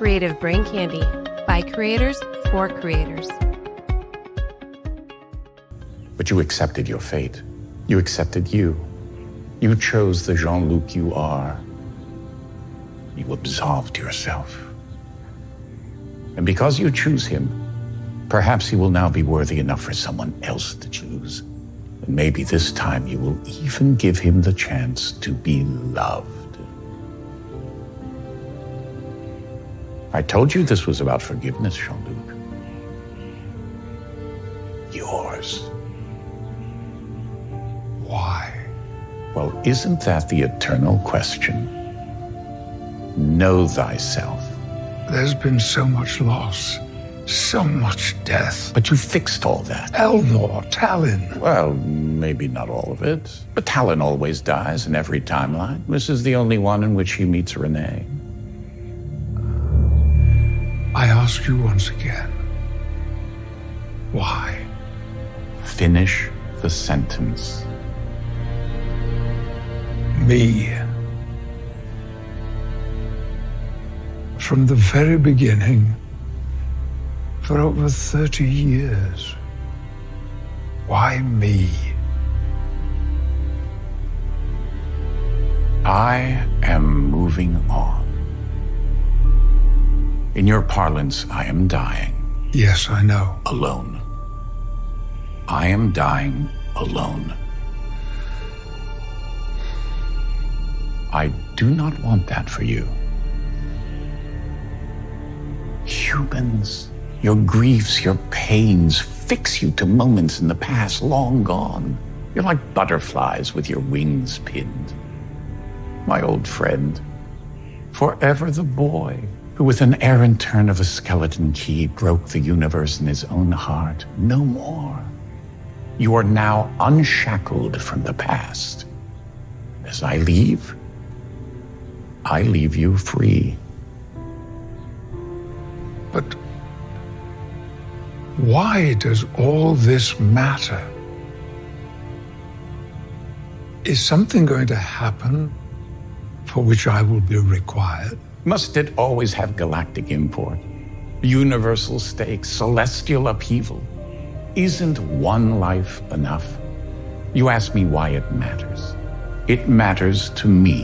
Creative Brain Candy by creators for creators. But you accepted your fate. You accepted you. You chose the Jean-Luc you are. You absolved yourself. And because you choose him, perhaps he will now be worthy enough for someone else to choose. And maybe this time you will even give him the chance to be loved. I told you this was about forgiveness, Jean-Luc. Yours. Why? Well, isn't that the eternal question? Know thyself. There's been so much loss, so much death. But you fixed all that. Elnor, Talon. Well, maybe not all of it. But Talon always dies in every timeline. This is the only one in which he meets Renee. I ask you once again, why? Finish the sentence. Me. From the very beginning, for over 30 years. Why me? I am moving on. In your parlance, I am dying. Yes, I know. Alone. I am dying alone. I do not want that for you. Humans, your griefs, your pains fix you to moments in the past long gone. You're like butterflies with your wings pinned. My old friend, forever the boy who with an errant turn of a skeleton key broke the universe in his own heart. No more. You are now unshackled from the past. As I leave you free. But why does all this matter? Is something going to happen for which I will be required? Must it always have galactic import? Universal stakes, celestial upheaval? Isn't one life enough? You ask me why it matters. It matters to me.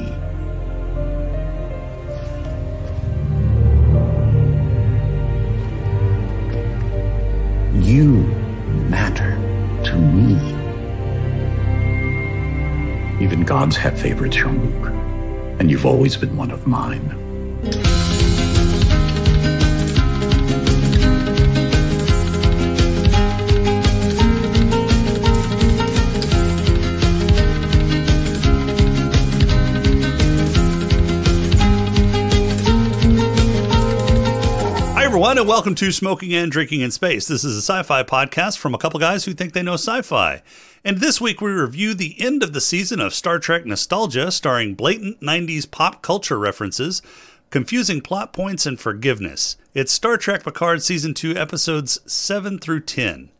You matter to me. Even gods have favorites, Jean-Luc, and you've always been one of mine. Everyone, and welcome to Smoking and Drinking in Space. This is a sci-fi podcast from a couple guys who think they know sci-fi. And this week we review the end of the season of Star Trek Nostalgia, starring blatant 90s pop culture references, confusing plot points, and forgiveness. It's Star Trek Picard Season 2, Episodes 7 through 10.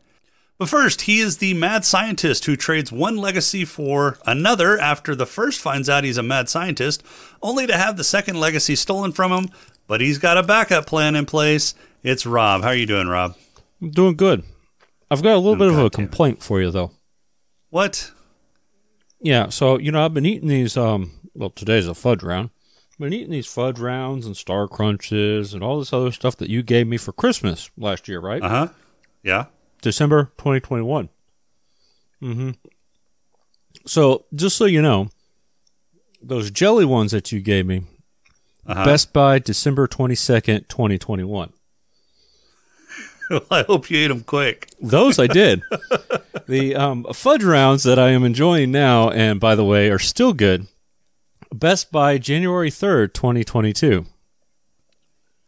But first, he is the mad scientist who trades one legacy for another after the first finds out he's a mad scientist, only to have the second legacy stolen from him. But he's got a backup plan in place. It's Rob. How are you doing, Rob? I'm doing good. I've got a little bit of a complaint for you, though. What? Yeah, so, I've been eating these, today's a fudge round. I've been eating these fudge rounds and Star Crunches and all this other stuff that you gave me for Christmas last year, right? Uh-huh. Yeah. December 2021. Mm-hmm. So, just so you know, those jelly ones that you gave me, Best Buy, December 22nd, 2021. Well, I hope you ate them quick. Those I did. The fudge rounds that I am enjoying now, and by the way, are still good. Best Buy, January 3rd, 2022.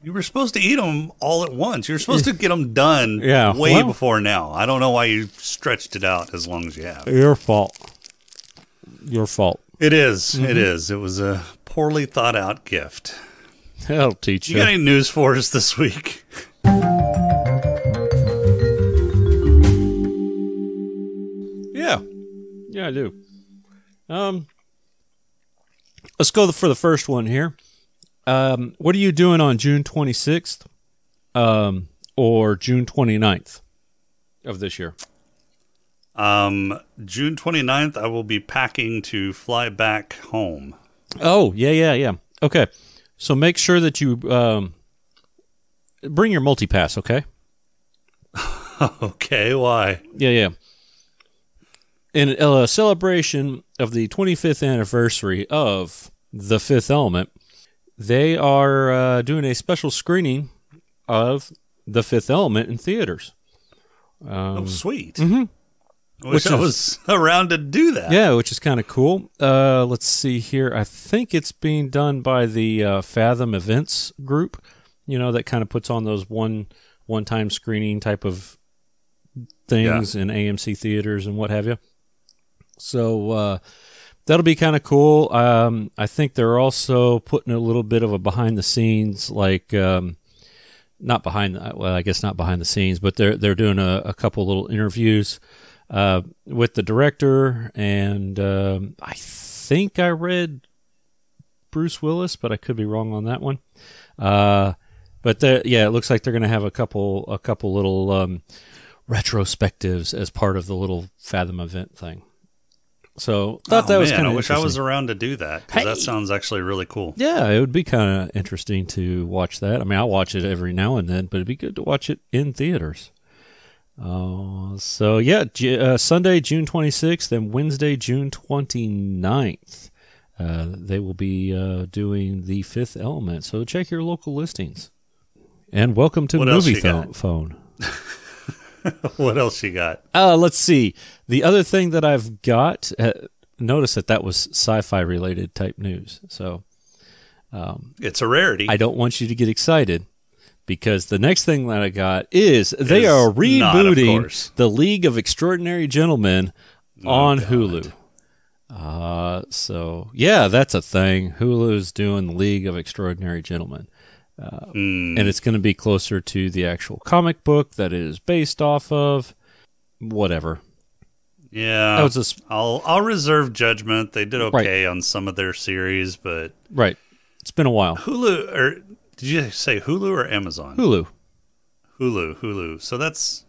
You were supposed to eat them all at once. You were supposed to get them done before now. I don't know why you stretched it out as long as you have. Your fault. Your fault. It is. Mm-hmm. It is. It was a poorly thought out gift. That'll teach you. You got any news for us this week? Yeah, I do. Let's go for the first one here. What are you doing on June 26th or June 29th of this year? June 29th, I will be packing to fly back home. Oh, yeah. Okay. So make sure that you bring your multipass, okay? Okay, why? Yeah. In a celebration of the 25th anniversary of The Fifth Element, they are doing a special screening of The Fifth Element in theaters. Sweet. Mm-hmm. I wish I was around to do that. Yeah, which is kind of cool. Let's see here. I think it's being done by the Fathom Events group, that kind of puts on those one-time screening type of things in AMC theaters and what have you. So that'll be kind of cool. I think they're also putting a little bit of a behind the scenes, like not behind the scenes, but they're doing a couple little interviews with the director, and I think I read Bruce Willis, but I could be wrong on that one. But it looks like they're going to have a couple little retrospectives as part of the little Fathom event thing. So that was kind of I wish I was around to do that, because that sounds actually really cool. Yeah, it would be kind of interesting to watch that. I mean, I'll watch it every now and then, but it'd be good to watch it in theaters. Sunday, June 26th and Wednesday, June 29th. They will be doing The Fifth Element. So check your local listings. And welcome to Movie Phone. What else you got? Let's see. The other thing that I've got, notice that was sci-fi related type news. So it's a rarity. I don't want you to get excited, because the next thing that I got is they are rebooting The League of Extraordinary Gentlemen on Hulu. So that's a thing. Hulu's doing The League of Extraordinary Gentlemen. And it's going to be closer to the actual comic book that it is based off of. Whatever. Yeah, I'll reserve judgment. They did okay on some of their series, but right, it's been a while. Hulu, or did you say Hulu or Amazon? Hulu. So that's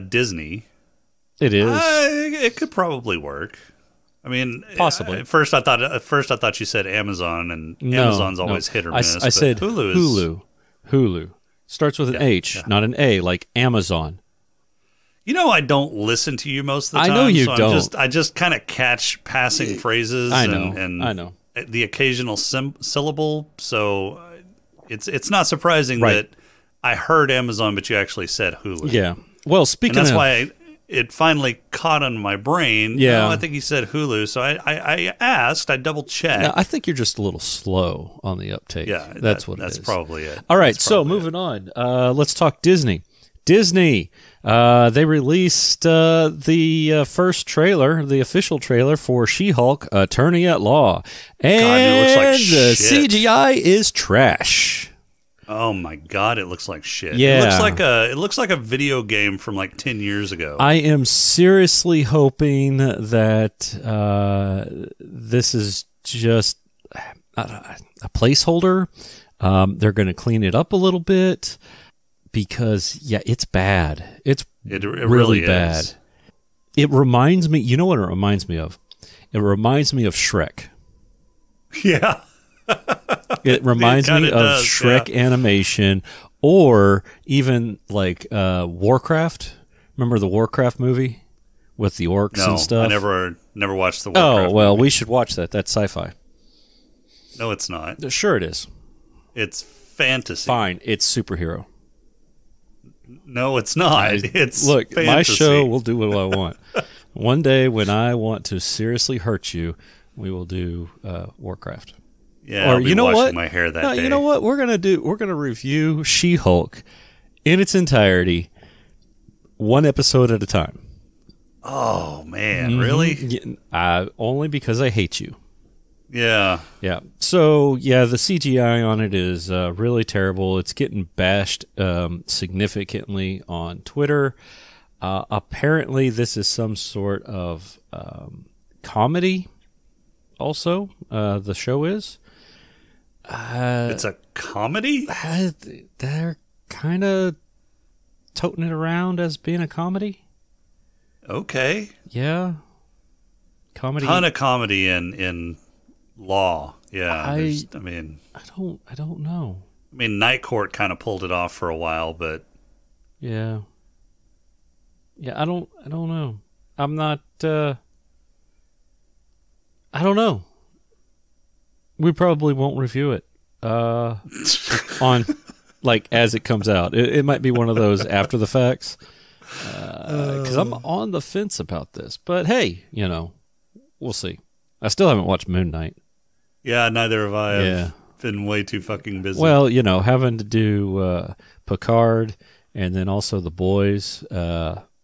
Disney. It is. It could probably work. I mean, possibly. At first, I thought you said Amazon, and Amazon's always hit or miss. I said Hulu. Hulu starts with an H, not an A, like Amazon. I don't listen to you most of the time. I know you don't. I just kind of catch passing phrases. I know. And the occasional syllable. So it's not surprising that I heard Amazon, but you actually said Hulu. Yeah. Well, that's why it finally caught on my brain. Yeah. I think you said Hulu. So I asked, I double checked. Yeah, I think you're just a little slow on the uptake. Yeah. That's probably it. All right. So moving on. Let's talk Disney. They released the first trailer, the official trailer for She-Hulk, Attorney at Law. And it looks like shit. The CGI is trash. Oh my God, it looks like shit. Yeah. It looks like a video game from like 10 years ago. I am seriously hoping that this is just a placeholder. They're going to clean it up a little bit, because it's bad. It's really bad. Is. It reminds me, you know what it reminds me of? It reminds me of Shrek. Yeah. It reminds me of Shrek animation, or even like Warcraft. Remember the Warcraft movie with the orcs and stuff? I never watched the Warcraft movie. We should watch that. That's sci-fi. No, it's not. Sure it is. It's fantasy. Fine, it's superhero. No, it's not. It's fantasy. My show will do what I want. One day when I want to seriously hurt you, we will do Warcraft. Yeah, or you know what? My hair that day. You know what we're gonna do? We're gonna review She-Hulk in its entirety, one episode at a time. Oh man, really? Only because I hate you. Yeah. So the CGI on it is really terrible. It's getting bashed significantly on Twitter. Apparently, this is some sort of comedy. Also, the show is. It's a comedy? They're kind of toting it around as being a comedy. Okay. Yeah. Comedy. Ton of comedy in Law. Yeah. I don't know. I mean, Night Court kind of pulled it off for a while, but yeah. Yeah, I don't know. I'm not I don't know. We probably won't review it on like as it comes out. It might be one of those after the facts. Because I'm on the fence about this. But hey, we'll see. I still haven't watched Moon Knight. Yeah, neither have I. I've been way too fucking busy. Well, having to do Picard and then also The Boys.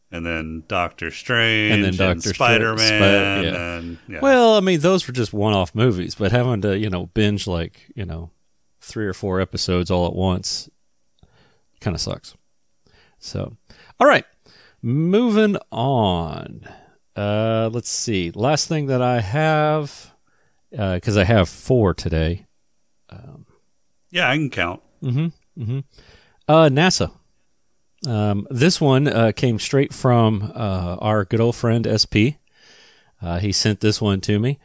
And then Doctor Strange and Spider-Man. Well, I mean, those were just one-off movies, but having to, binge 3 or 4 episodes all at once kind of sucks. So, all right, moving on. Let's see. Last thing that I have, because I have 4 today. Yeah, I can count. NASA. This one came straight from our good old friend SP. He sent this one to me.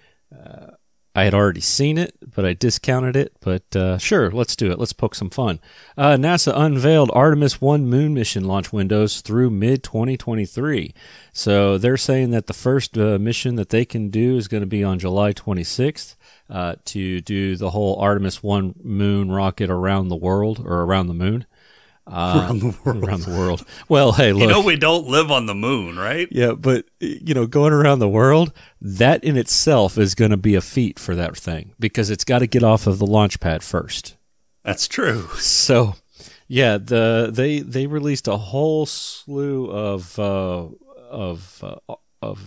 I had already seen it, but I discounted it. But sure, let's do it. Let's poke some fun. NASA unveiled Artemis 1 moon mission launch windows through mid-2023. So they're saying that the first mission that they can do is going to be on July 26th to do the whole Artemis 1 moon rocket around the world, or around the moon. Around the world. Well, hey, look. We don't live on the moon, right? Yeah, but, going around the world, that in itself is going to be a feat for that thing because it's got to get off of the launch pad first. That's true. So, yeah, they released a whole slew of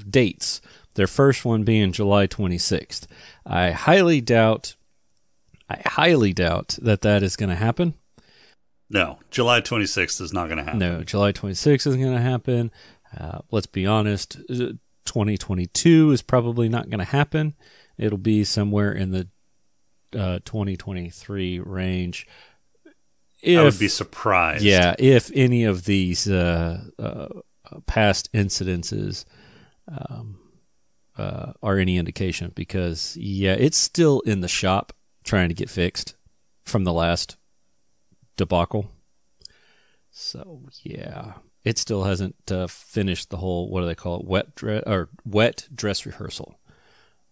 dates. Their first one being July 26th. I highly doubt that is going to happen. No, July 26th is not going to happen. No, July 26th isn't going to happen. Let's be honest, 2022 is probably not going to happen. It'll be somewhere in the 2023 range. I would be surprised. Yeah, if any of these past incidences are any indication, because, it's still in the shop trying to get fixed from the last debacle. So it still hasn't finished the whole, what do they call it, wet dress rehearsal.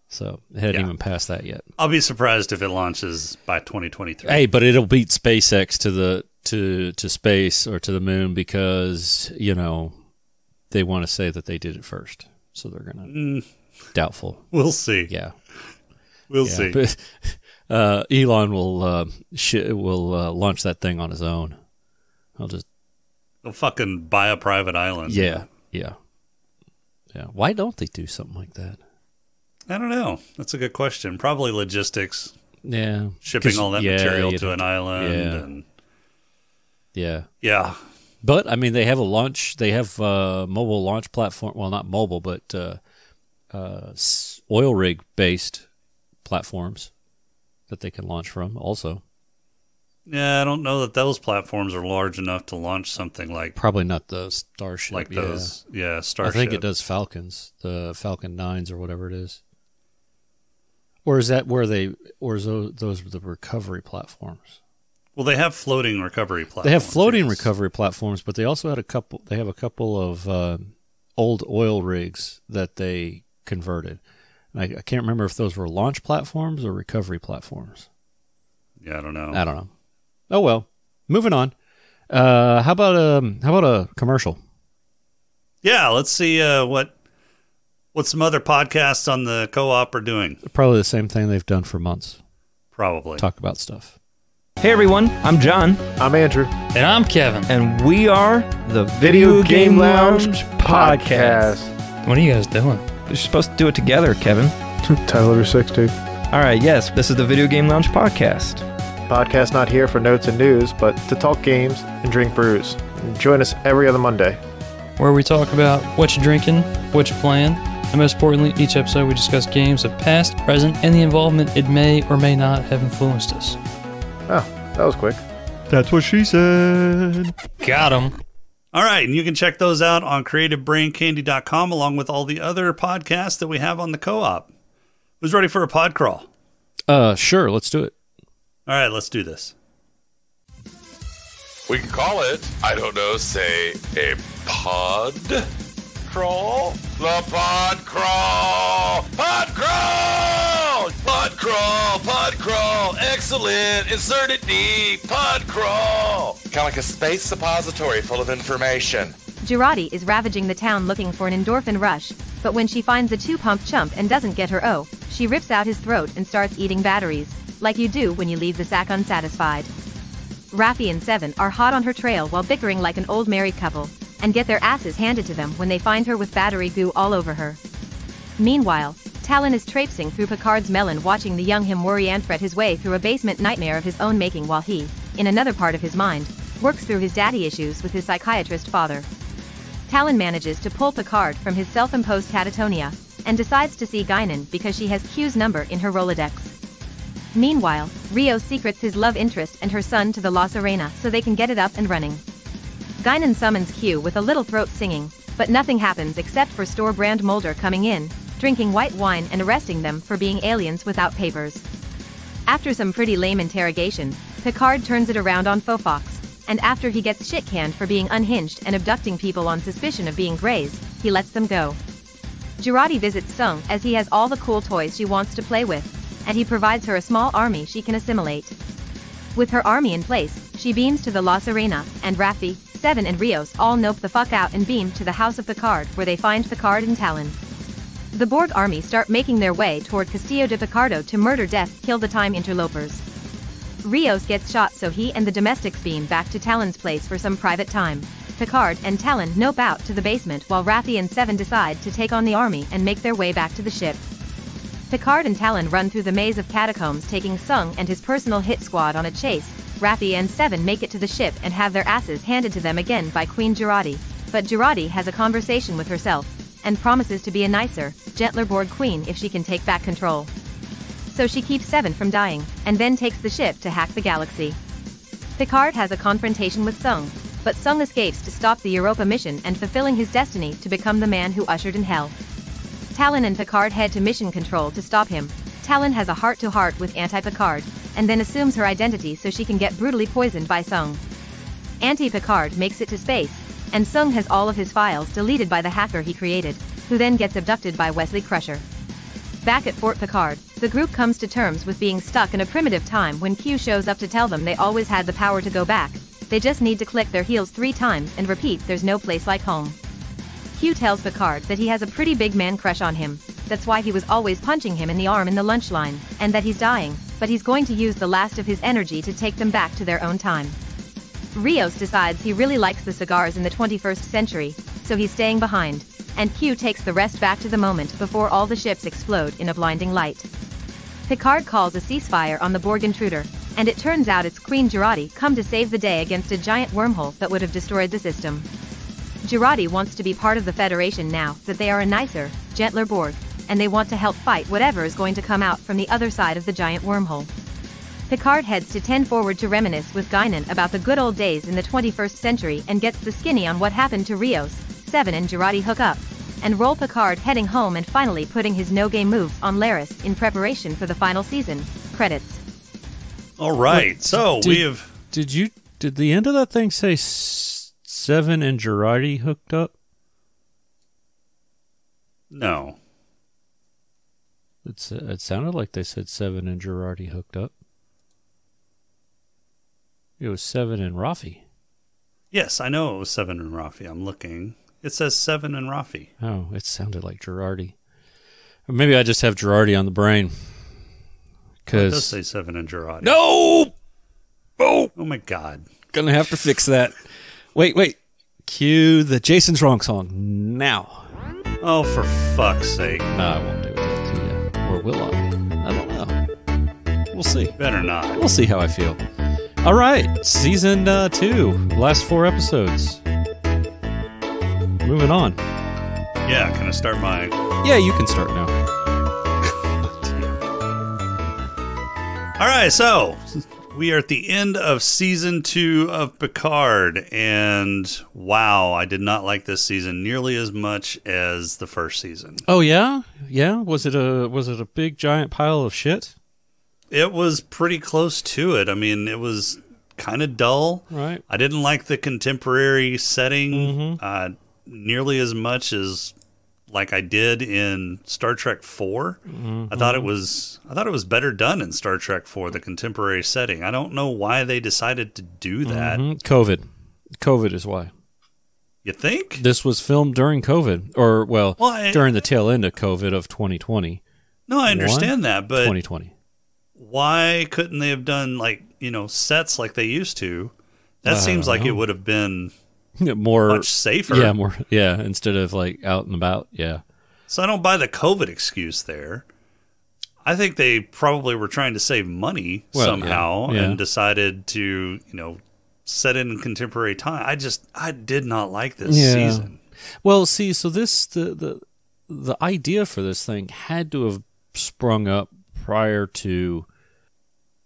So it hadn't even passed that yet. I'll be surprised if it launches by 2023. Hey, but it'll beat SpaceX to space or to the moon because they want to say that they did it first. So they're gonna doubtful. We'll see. Yeah, we'll see. But, Elon will launch that thing on his own. He'll fucking buy a private island. Yeah. Why don't they do something like that? I don't know. That's a good question. Probably logistics. Yeah, shipping all that material to an island. Yeah. But I mean, they have a launch. They have mobile launch platform. Well, not mobile, but oil rig based platforms that they can launch from also. Yeah, I don't know that those platforms are large enough to launch something like... Probably not the Starship. Like those, Starship. I think it does Falcons, the Falcon 9s or whatever it is. Or is that where those the recovery platforms? Well, they have floating recovery platforms. They have floating recovery platforms, but they also had a couple of old oil rigs that they converted. I can't remember if those were launch platforms or recovery platforms. Yeah, I don't know. Oh well. Moving on. How about a commercial? Yeah, let's see what some other podcasts on the co-op are doing. Probably the same thing they've done for months. Probably. Talk about stuff. Hey everyone, I'm John. I'm Andrew. And I'm Kevin. And we are the Video Game Lounge Podcast. What are you guys doing? You're supposed to do it together, Kevin. Title over 6, dude. All right, yes, this is the Video Game Lounge Podcast. Podcast not here for notes and news, but to talk games and drink brews. Join us every other Monday. Where we talk about what you're drinking, what you're playing, And most importantly, each episode we discuss games of past, present, and the involvement it may or may not have influenced us. Oh, that was quick. That's what she said. Got 'em. All right, and you can check those out on creativebraincandy.com along with all the other podcasts that we have on the co-op. Who's ready for a pod crawl? Sure, let's do it. All right, let's do this. We can call it, I don't know, say a pod crawl? The pod crawl! Pod crawl! Pod crawl! Pod crawl! Excellent! Insert it deep! Pod crawl! Kind of like a space suppository full of information. Girardi is ravaging the town looking for an endorphin rush, but when she finds a 2-pump chump and doesn't get her O, she rips out his throat and starts eating batteries, like you do when you leave the sack unsatisfied. Raffi and Seven are hot on her trail while bickering like an old married couple, and get their asses handed to them when they find her with battery goo all over her. Meanwhile, Talon is traipsing through Picard's melon watching the young him worry and fret his way through a basement nightmare of his own making while he, in another part of his mind, works through his daddy issues with his psychiatrist father. Talon manages to pull Picard from his self-imposed catatonia, and decides to see Guinan because she has Q's number in her Rolodex. Meanwhile, Rio secrets his love interest and her son to the La Sirena so they can get it up and running. Guinan summons Q with a little throat singing, but nothing happens except for store-brand Mulder coming in, drinking white wine and arresting them for being aliens without papers. After some pretty lame interrogation, Picard turns it around on Fofox, and after he gets shit-canned for being unhinged and abducting people on suspicion of being greys, he lets them go. Girardi visits Sung as he has all the cool toys she wants to play with, and he provides her a small army she can assimilate. With her army in place, she beams to the La Sirena, and Raffi, Seven and Rios all nope the fuck out and beam to the house of Picard where they find Picard and Talon. The Borg army start making their way toward Castillo de Picardo to murder kill the time interlopers. Rios gets shot so he and the domestics beam back to Talon's place for some private time. Picard and Talon nope out to the basement while Raffi and Seven decide to take on the army and make their way back to the ship. Picard and Talon run through the maze of catacombs taking Sung and his personal hit squad on a chase. Raffi and Seven make it to the ship and have their asses handed to them again by Queen Girardi, but Girardi has a conversation with herself, and promises to be a nicer, gentler Borg queen if she can take back control. So she keeps Seven from dying, and then takes the ship to hack the galaxy. Picard has a confrontation with Sung, but Sung escapes to stop the Europa mission and fulfilling his destiny to become the man who ushered in hell. Talon and Picard head to mission control to stop him. Talon has a heart-to-heart with Anti-Picard, and then assumes her identity so she can get brutally poisoned by Sung. Anti-Picard makes it to space, and Sung has all of his files deleted by the hacker he created, who then gets abducted by Wesley Crusher. Back at Fort Picard, the group comes to terms with being stuck in a primitive time when Q shows up to tell them they always had the power to go back, they just need to click their heels 3 times and repeat there's no place like home. Q tells Picard that he has a pretty big man crush on him, that's why he was always punching him in the arm in the lunch line, and that he's dying, but he's going to use the last of his energy to take them back to their own time. Rios decides he really likes the cigars in the 21st century, so he's staying behind, and Q takes the rest back to the moment before all the ships explode in a blinding light. Picard calls a ceasefire on the Borg intruder, and it turns out it's Queen Girardi come to save the day against a giant wormhole that would have destroyed the system. Girardi wants to be part of the Federation now that they are a nicer, gentler Borg, and they want to help fight whatever is going to come out from the other side of the giant wormhole. Picard heads to 10 forward to reminisce with Guinan about the good old days in the 21st century and gets the skinny on what happened to Rios. Seven and Girardi hook up, and roll Picard heading home and finally putting his no-game moves on Laris in preparation for the final season. Credits. All right, Did the end of that thing say Seven and Girardi hooked up? No. It sounded like they said Seven and Girardi hooked up. It was Seven and Raffi. Yes, I know it was Seven and Raffi. I'm looking. It says Seven and Raffi. Oh, it sounded like Girardi. Or maybe I just have Girardi on the brain. It does say Seven and Girardi. No! Oh my God. Gonna have to fix that. Wait. Cue the Jason's Wrong song now. Oh, for fuck's sake. No, I won't do it to you. Or will I? I don't know. We'll see. Better not. We'll see how I feel. All right. Season 2. Last 4 episodes. Moving on. Yeah, can I start my... Yeah, you can start now. All right, so we are at the end of season 2 of Picard, and wow, I did not like this season nearly as much as the first season. Oh yeah, yeah. Was it a big giant pile of shit? It was pretty close to it. I mean, it was kind of dull. Right. I didn't like the contemporary setting nearly as much as like I did in Star Trek 4. I thought it was better done in Star Trek 4, the contemporary setting. I don't know why they decided to do that. COVID is why. You think? This was filmed during COVID, or during the tail end of COVID of 2020. No, I understand that, but 2020. Why couldn't they have done sets like they used to? That seems like it would have been much safer. Yeah, instead of like out and about. Yeah. So I don't buy the COVID excuse there. I think they probably were trying to save money somehow and decided to, set it in contemporary time. I did not like this season. Well, see, so the idea for this thing had to have sprung up prior to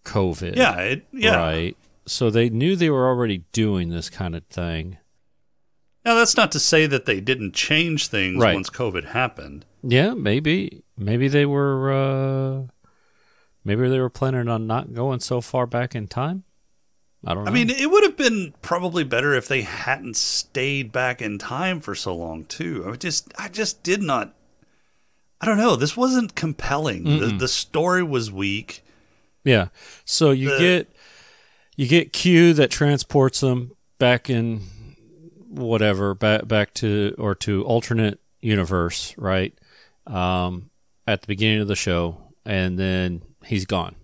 COVID. Yeah. Right. So they knew they were already doing this kind of thing. Now, that's not to say that they didn't change things once COVID happened. Yeah, maybe they were planning on not going so far back in time. I don't know. I mean, it would have been probably better if they hadn't stayed back in time for so long too. I just did not. I don't know. This wasn't compelling. The story was weak. Yeah. So you get Q that transports them back in whatever, back to alternate universe, right? At the beginning of the show, and then he's gone.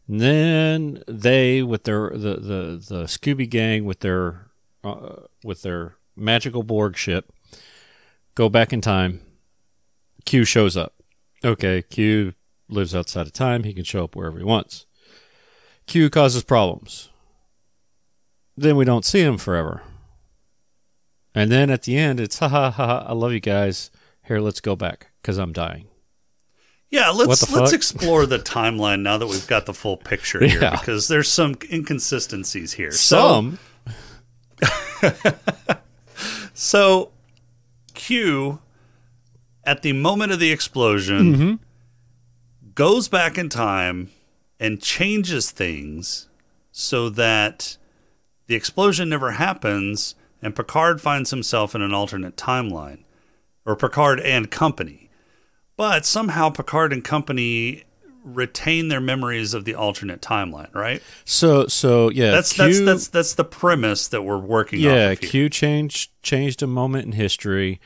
And then they, with their the Scooby Gang, with their magical Borg ship, go back in time. Q shows up. Okay, Q lives outside of time. He can show up wherever he wants. Q causes problems. Then we don't see him forever. And then at the end, it's, ha, I love you guys. Here, let's go back, because I'm dying. Yeah, let's explore the timeline now that we've got the full picture here, because there's some inconsistencies here. So Q, at the moment of the explosion, goes back in time and changes things so that the explosion never happens, and Picard finds himself in an alternate timeline, or Picard and company. But somehow Picard and company retain their memories of the alternate timeline, right? So yeah, that's the premise that we're working on. Yeah, Q changed a moment in history,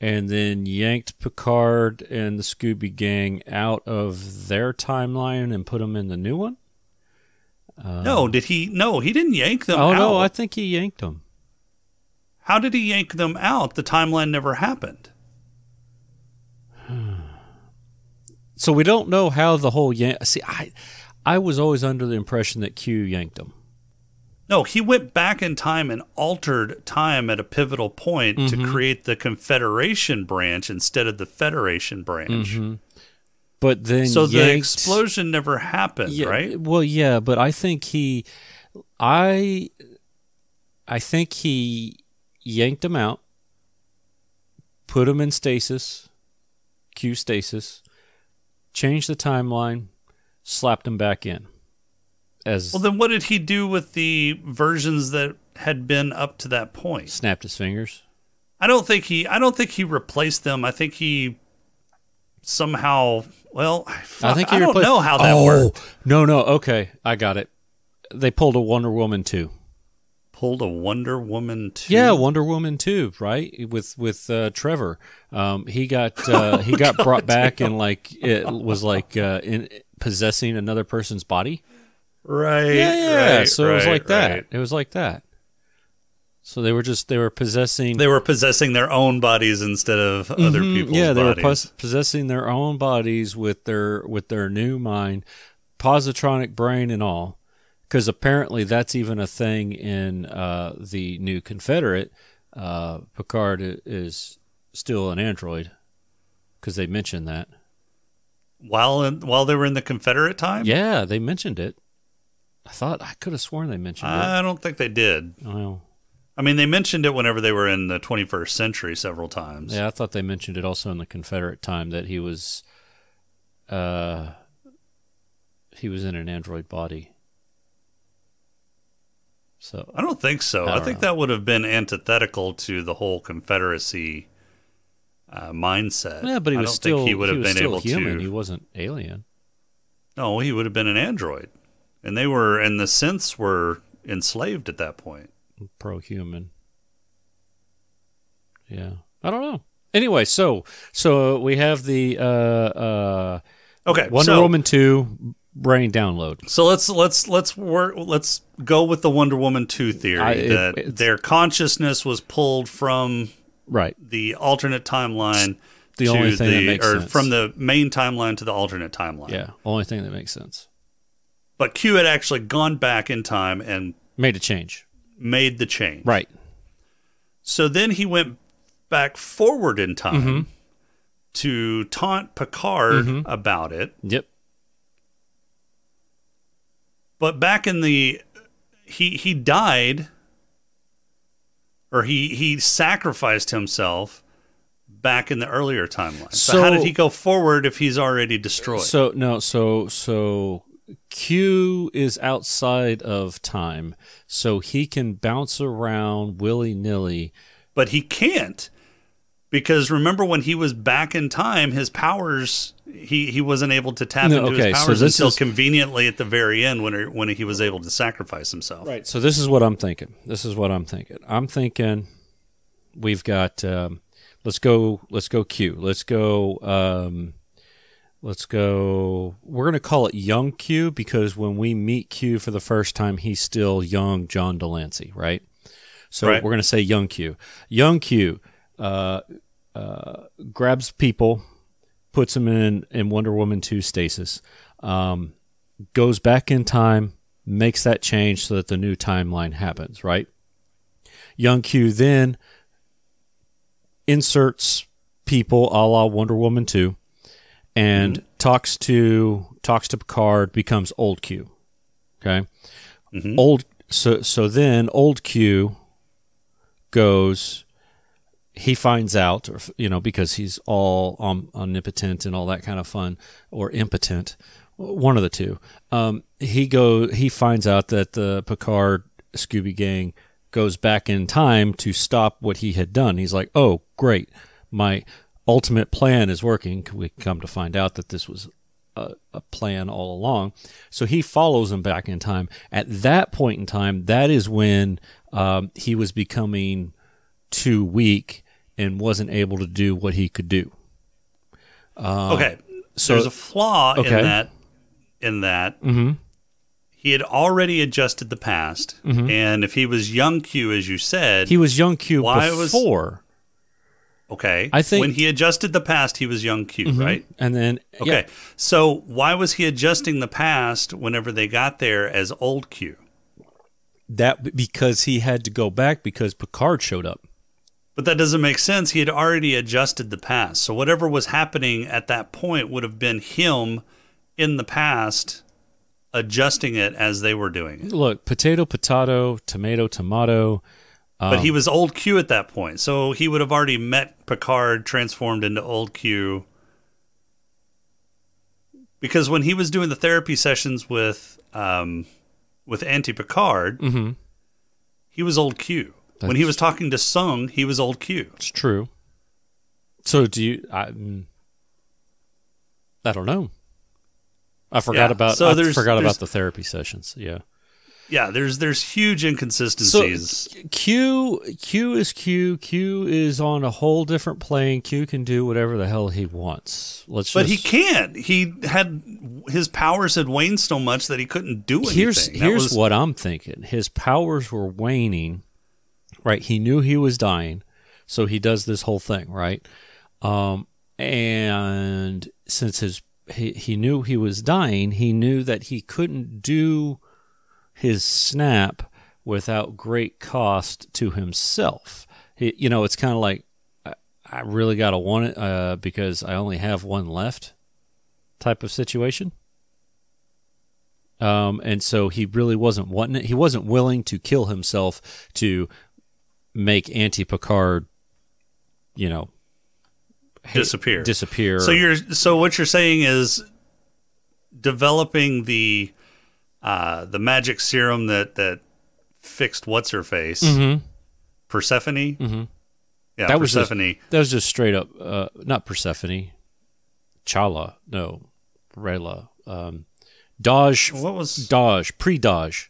and then yanked Picard and the Scooby Gang out of their timeline and put them in the new one. No, did he? No, he didn't yank them out. Oh no, I think he yanked them. How did he yank them out? The timeline never happened. So we don't know how the whole See, I was always under the impression that Q yanked them. No, he went back in time and altered time at a pivotal point to create the Confederation branch instead of the Federation branch. But then the explosion never happened, right? Well, yeah, but I think he yanked them out, put them in stasis, Q stasis, changed the timeline, slapped them back in. Well, then what did he do with the versions that had been up to that point? Snapped his fingers. I don't think he replaced them. I think he somehow. Well, I don't know how that worked. No. Okay, I got it. They pulled a Wonder Woman 2. Pulled a Wonder Woman 2? Yeah, Wonder Woman 2, right? With Trevor. He got brought back and it was possessing another person's body. Right. Yeah. Right, so it was like that. Right. It was like that. So they were possessing. They were possessing their own bodies instead of other people's bodies. Yeah, they were possessing their own bodies with their new mind, positronic brain and all. Because apparently that's even a thing in the new Confederate. Picard is still an android, because they mentioned that. While they were in the Confederate time? Yeah, they mentioned it. I could have sworn they mentioned it. I don't think they did. Well, I mean, they mentioned it whenever they were in the 21st century several times. yeah, I thought they mentioned it also in the Confederate time that he was in an android body. So I don't think so. I think that would have been antithetical to the whole Confederacy mindset. Yeah, but he was think he would have been able human. to. He wasn't alien. No, he would have been an android, and the synths were enslaved at that point. Pro-human. Yeah, I don't know. Anyway, so we have the Wonder Woman 2 brain download. So let's go with the Wonder Woman 2 theory that their consciousness was pulled from the alternate timeline the only thing that makes sense. From the main timeline to the alternate timeline. Yeah, only thing that makes sense. But Q had actually gone back in time and made a change. Made the change. Right. So then he went back forward in time to taunt Picard about it. Yep. But back in he died, or he sacrificed himself back in the earlier timeline. So how did he go forward if he's already destroyed? So Q is outside of time, so he can bounce around willy-nilly. But he can't, because remember when he was back in time, his powers, he wasn't able to tap into his powers until conveniently at the very end when he was able to sacrifice himself. Right. So this is what I'm thinking. I'm thinking we've got let's go Q. Let's go. We're going to call it young Q, because when we meet Q for the first time, he's still young John Delancey, right? So we're going to say young Q. Young Q grabs people, puts them in Wonder Woman 2 stasis, goes back in time, makes that change so that the new timeline happens, right? Young Q then inserts people a la Wonder Woman 2 and talks to Picard, becomes old Q. Okay? So then old Q goes, he finds out, because he's all omnipotent and all that kind of fun, or impotent, one of the two. He finds out that the Picard Scooby Gang goes back in time to stop what he had done. He's like, oh, great, my ultimate plan is working. We come to find out that this was a plan all along. So he follows him back in time. At that point in time, that is when he was becoming too weak and wasn't able to do what he could do. Okay, so there's a flaw in that. He had already adjusted the past, and if he was young Q, as you said, he was young Q before. Okay, I think when he adjusted the past, he was young Q, right? And then so why was he adjusting the past whenever they got there as old Q? That because he had to go back because Picard showed up. But that doesn't make sense. He had already adjusted the past. So whatever was happening at that point would have been him in the past adjusting it as they were doing it. Look, potato, tomato. But he was old Q at that point. So he would have already met Picard, transformed into old Q. Because when he was doing the therapy sessions with Auntie Picard, he was old Q. When he was talking to Sung, he was old Q. It's true. So do you... I don't know. I forgot about the therapy sessions. Yeah. Yeah, there's huge inconsistencies. So Q is Q. Q is on a whole different plane. Q can do whatever the hell he wants. But he can't. His powers had waned so much that he couldn't do anything. Here's what I'm thinking. His powers were waning. Right, he knew he was dying, so he does this whole thing, right? And since he knew he was dying, he knew that he couldn't do his snap without great cost to himself. It's kind of like, I really got to want it because I only have one left type of situation. And so he really wasn't wanting it. He wasn't willing to kill himself to make anti-Picard, disappear. So what you're saying is developing the magic serum that fixed what's her face, Persephone. Mm-hmm. Yeah, that Persephone. That was just straight up, not Persephone, Chala, no, Rayla, Daj. What was Daj? Pre-Daj.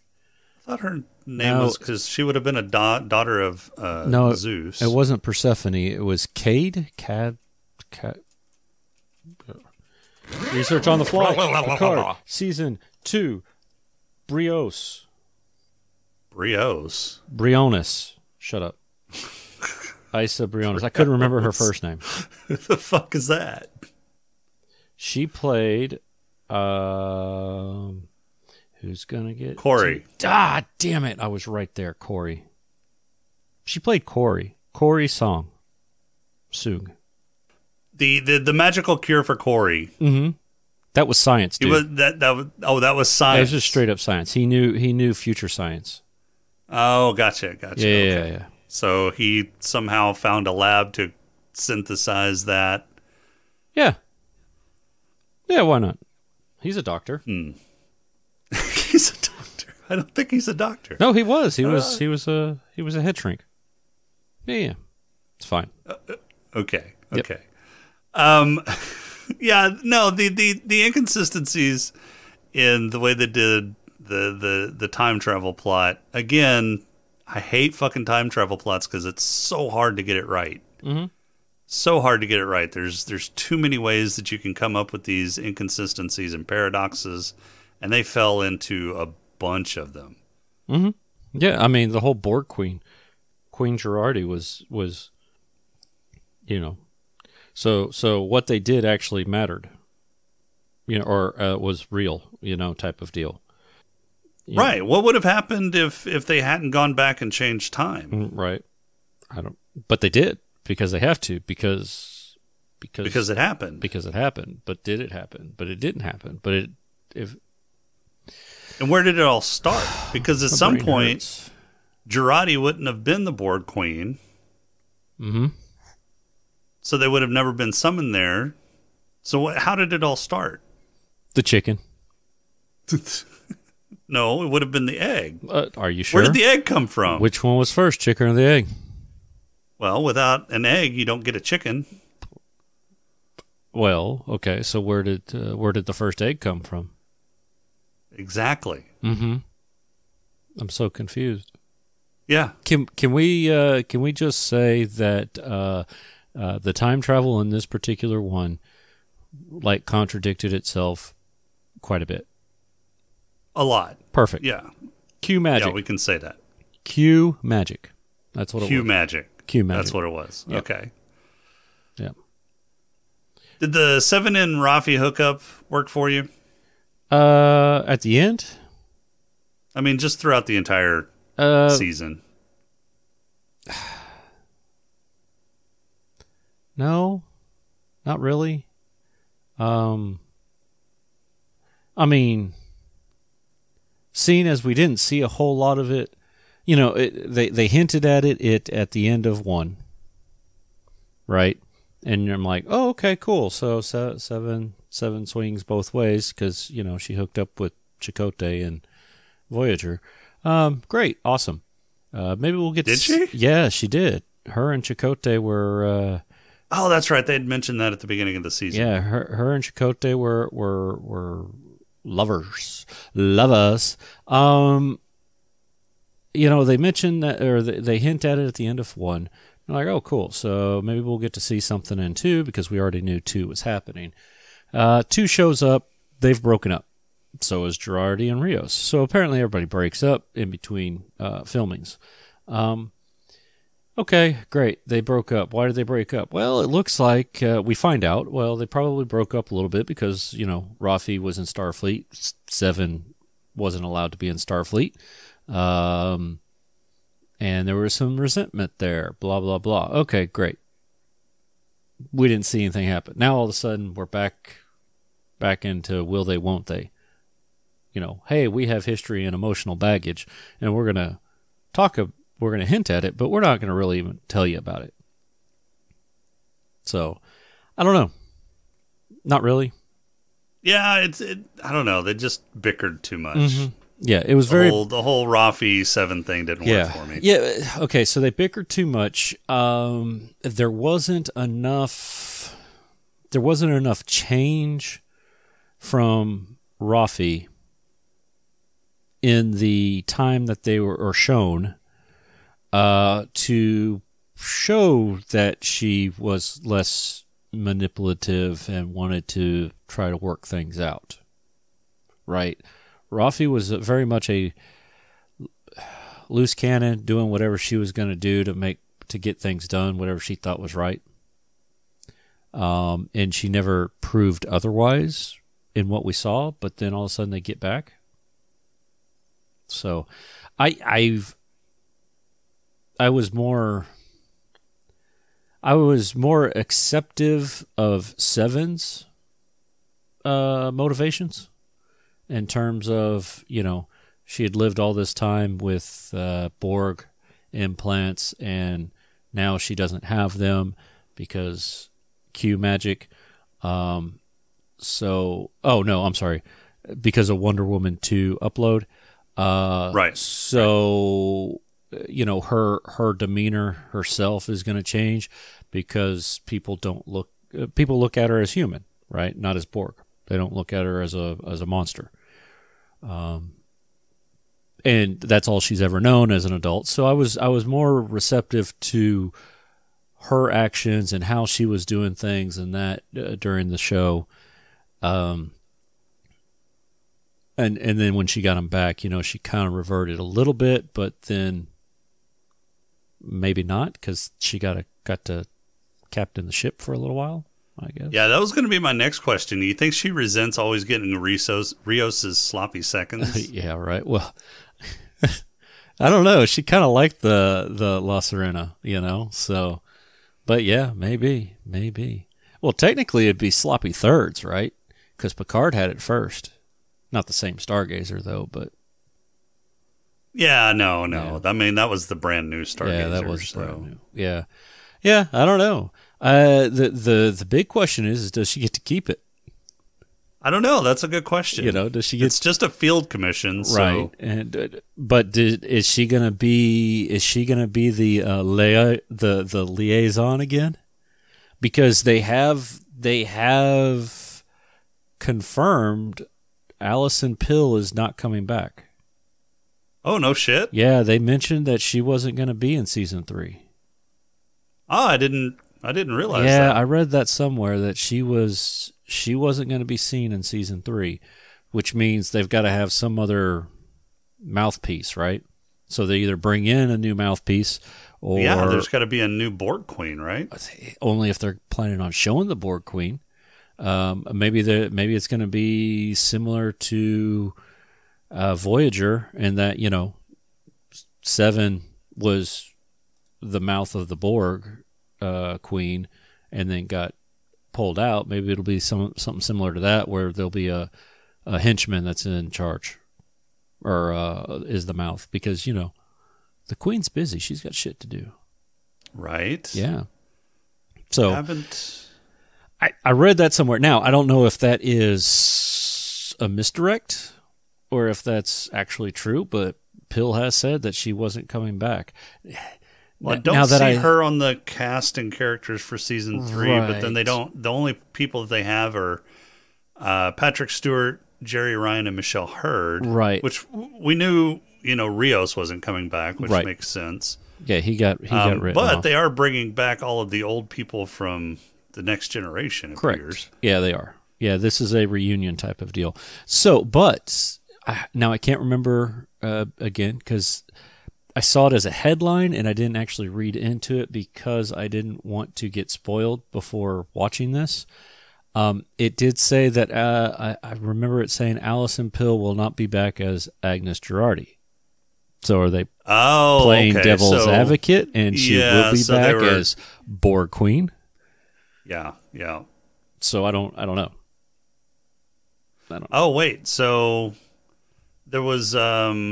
I thought her name was because she would have been a daughter of Zeus. It wasn't Persephone. It was Cad. Research on the fly. Picard, season 2. Briones. Shut up. Isa Briones. I couldn't remember her first name. Who the fuck is that? She played. Who's gonna get Corey? Damn it! I was right there. Corey. She played Corey. Corey Song. Sung. The magical cure for Corey. Mm-hmm. That was science, dude. That was science. That was just straight up science. He knew future science. Oh, gotcha. Yeah, okay. yeah. So he somehow found a lab to synthesize that. Yeah. Yeah, why not? He's a doctor. He's a doctor. I don't think he's a doctor. No, he was. He was a head shrink. Yeah. It's fine. Okay. Yep. Yeah, no, the inconsistencies in the way they did the time travel plot. Again, I hate fucking time travel plots because it's so hard to get it right. Mm-hmm. So hard to get it right. There's too many ways that you can come up with these inconsistencies and paradoxes, and they fell into a bunch of them. Mm-hmm. Yeah, I mean the whole Borg Queen Girardi was So what they did actually mattered, or was real, type of deal. Right. What would have happened if they hadn't gone back and changed time? Right. But they did because they have to because it happened. Because it happened. But did it happen? But it didn't happen. And where did it all start? Because at some point, Girardi wouldn't have been the Borg Queen. Mm-hmm. So they would have never been summoned there. So how did it all start? The chicken. No, it would have been the egg. Are you sure? Where did the egg come from? Which one was first, chicken or the egg? Well, without an egg, you don't get a chicken. Well, okay. So where did the first egg come from? Exactly. Mm-hmm. I'm so confused. Yeah. Can we just say that the time travel in this particular one contradicted itself quite a bit? A lot. Perfect. Yeah. Q magic. Yeah, we can say that. Q magic. That's what it was. Q magic. That's what it was. Yep. Okay. Yeah. Did the 7-in Rafi hookup work for you? At the end? I mean, just throughout the entire season. No, not really. I mean, seeing as we didn't see a whole lot of it, they hinted at it at the end of 1, right? And I'm like, oh, okay, cool. So seven swings both ways because she hooked up with Chakotay and Voyager. Great, awesome. Maybe we'll get. Did she? Yeah, she did. Her and Chakotay were. Oh, that's right. They had mentioned that at the beginning of the season. Yeah, her and Chakotay were lovers. They mentioned that, or they hint at it at the end of 1. I'm like, oh, cool. So maybe we'll get to see something in 2 because we already knew 2 was happening. 2 shows up. They've broken up. So is Girardi and Rios. So apparently everybody breaks up in between filmings. Okay, great. They broke up. Why did they break up? Well, it looks like we find out. Well, they probably broke up a little bit because, Rafi was in Starfleet. 7 wasn't allowed to be in Starfleet. And there was some resentment there. Blah, blah, blah. Okay, great. we didn't see anything happen. Now all of a sudden we're back into will they, won't they? Hey, we have history and emotional baggage, and we're gonna hint at it, but we're not gonna really even tell you about it. So, I don't know. Not really. Yeah, I don't know. They just bickered too much. Mm-hmm. Yeah, it was the whole Rafi 7 thing didn't work for me. Yeah, okay, so they bickered too much. There wasn't enough change from Rafi in the time that they were shown to show that she was less manipulative and wanted to try to work things out. Right? Rafi was very much a loose cannon, doing whatever she was going to do to get things done, whatever she thought was right. And she never proved otherwise in what we saw, but then all of a sudden they get back. So I was more acceptive of Seven's motivations in terms of, she had lived all this time with Borg implants, and now she doesn't have them because Q magic. I'm sorry, because of Wonder Woman 2 upload. Right. So, her demeanor herself is going to change because people look at her as human, right? Not as Borg. They don't look at her as a monster. And that's all she's ever known as an adult. So I was more receptive to her actions and how she was doing things and that during the show. And then when she got him back, she kind of reverted a little bit, but then maybe not, because she got to captain the ship for a little while, I guess. Yeah, that was going to be my next question. Do you think she resents always getting Rios's sloppy seconds? Yeah, right. Well, I don't know. She kind of liked the La Serena, so, but yeah, maybe. Well, technically it'd be sloppy thirds, right? Because Picard had it first. Not the same Stargazer, though, but... Yeah, no. Yeah. I mean, that was the brand new Stargazer. Yeah, that was brand new. Yeah. Yeah, I don't know. The big question is does she get to keep it? I don't know. That's a good question. Does she get... It's just a field commission, so... Right. And but is she gonna be the liaison again? Because they have confirmed Allison Pill is not coming back. Oh, no shit? Yeah, they mentioned that she wasn't going to be in season 3. Oh, I didn't realize that. Yeah, I read that somewhere that she wasn't going to be seen in season 3, which means they've got to have some other mouthpiece, right? So they either bring in a new mouthpiece or... Yeah, there's got to be a new Borg Queen, right? Only if they're planning on showing the Borg Queen. Maybe it's going to be similar to Voyager in that, 7 was the mouth of the Borg Queen and then got pulled out. Maybe it'll be something similar to that, where there'll be a henchman that's in charge or is the mouth, because the Queen's busy. She's got shit to do. Right. Yeah. So I read that somewhere. Now, I don't know if that is a misdirect or if that's actually true, but Pill has said that she wasn't coming back. Well, I don't see her on the cast and characters for season 3, right. But then they don't. The only people that they have are Patrick Stewart, Jerry Ryan, and Michelle Hurd. Right. Which we knew, Rios wasn't coming back, which right. makes sense. Yeah, he got written but off. They are bringing back all of the old people from the Next Generation, it Correct. appears. Yeah, they are. Yeah, this is a reunion type of deal. So, but now I can't remember again, because I saw it as a headline and I didn't actually read into it because I didn't want to get spoiled before watching this. It did say that I remember it saying Allison Pill will not be back as Agnes Girardi. So are they playing devil's advocate, and she will be back as Borg Queen? Yeah. So I don't know. Oh wait, so there was so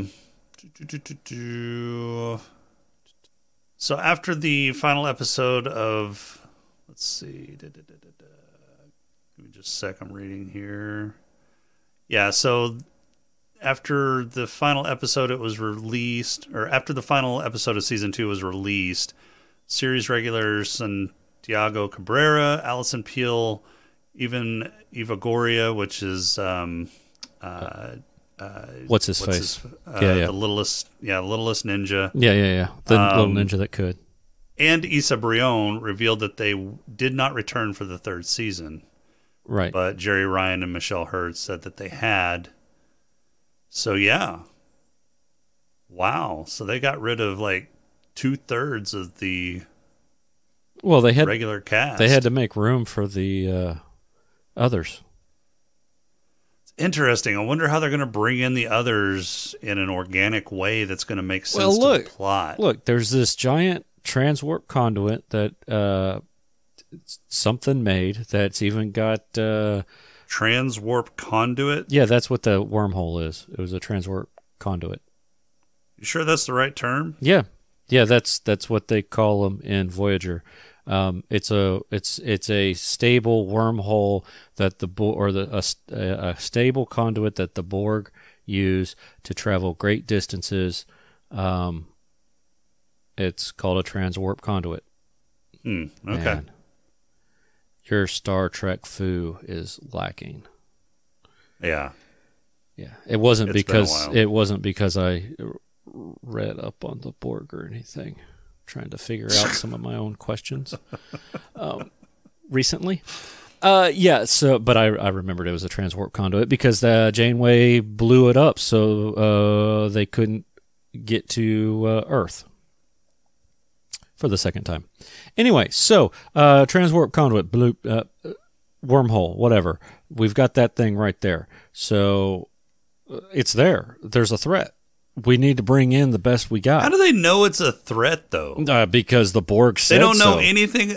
after the final episode of, let's see, give me just a sec, I'm reading here. Yeah, so after the final episode it was released, or after the final episode of season 2 was released, series regulars Santiago Cabrera, Allison Peel, even Eva Goria, which is what's his face? The littlest ninja. Yeah. The little ninja that could. And Issa Brion revealed that they did not return for the 3rd season. Right. But Jerry Ryan and Michelle Hurd said that they had. So yeah. Wow. So they got rid of like 2/3 of the regular cast. They had to make room for the others. Interesting. I wonder how they're going to bring in the others in an organic way that's going to make sense to the plot. Look, there's this giant transwarp conduit that something made that's even got... transwarp conduit? Yeah, that's what the wormhole is. It was a transwarp conduit. You sure that's the right term? Yeah, that's what they call them in Voyager. It's a stable wormhole that a stable conduit that the Borg use to travel great distances. It's called a transwarp conduit. Okay. Man, your Star Trek foo is lacking. Yeah. It wasn't because I read up on the Borg or anything. Trying to figure out some of my own questions recently. But I remembered it was a transwarp conduit because Janeway blew it up so they couldn't get to Earth for the second time. Anyway, so transwarp conduit, wormhole, whatever. We've got that thing right there. So it's there. There's a threat. We need to bring in the best we got. How do they know it's a threat, though? Because the Borg said so. They don't know anything.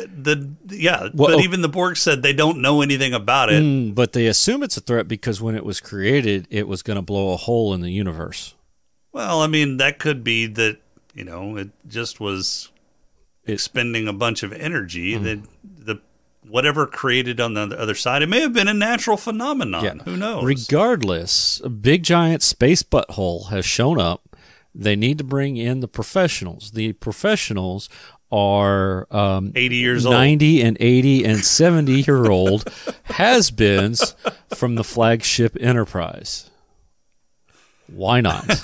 But even the Borg said they don't know anything about it. But they assume it's a threat because when it was created, it was going to blow a hole in the universe. Well, I mean, that could be that, it just was expending a bunch of energy. That the whatever created on the other side, it may have been a natural phenomenon. Yeah. Who knows? Regardless, a big giant space butthole has shown up. They need to bring in the professionals. The professionals are 80 years old, 90 and 80 and 70-year-old has-beens from the flagship Enterprise. Why not?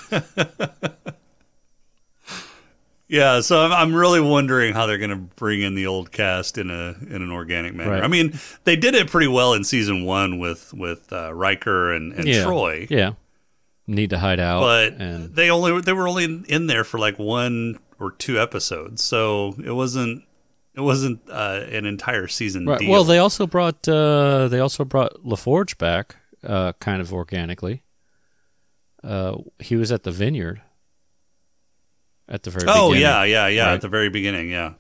Yeah, so I'm really wondering how they're going to bring in the old cast in an organic manner. Right. I mean, they did it pretty well in season 1 with Riker and Troy. Yeah, need to hide out, but they were only in there for like 1 or 2 episodes, so it wasn't an entire season deal. Well, they also brought LaForge back, kind of organically. He was at the Vineyard. At the very beginning. Oh, yeah, right? At the very beginning, yeah.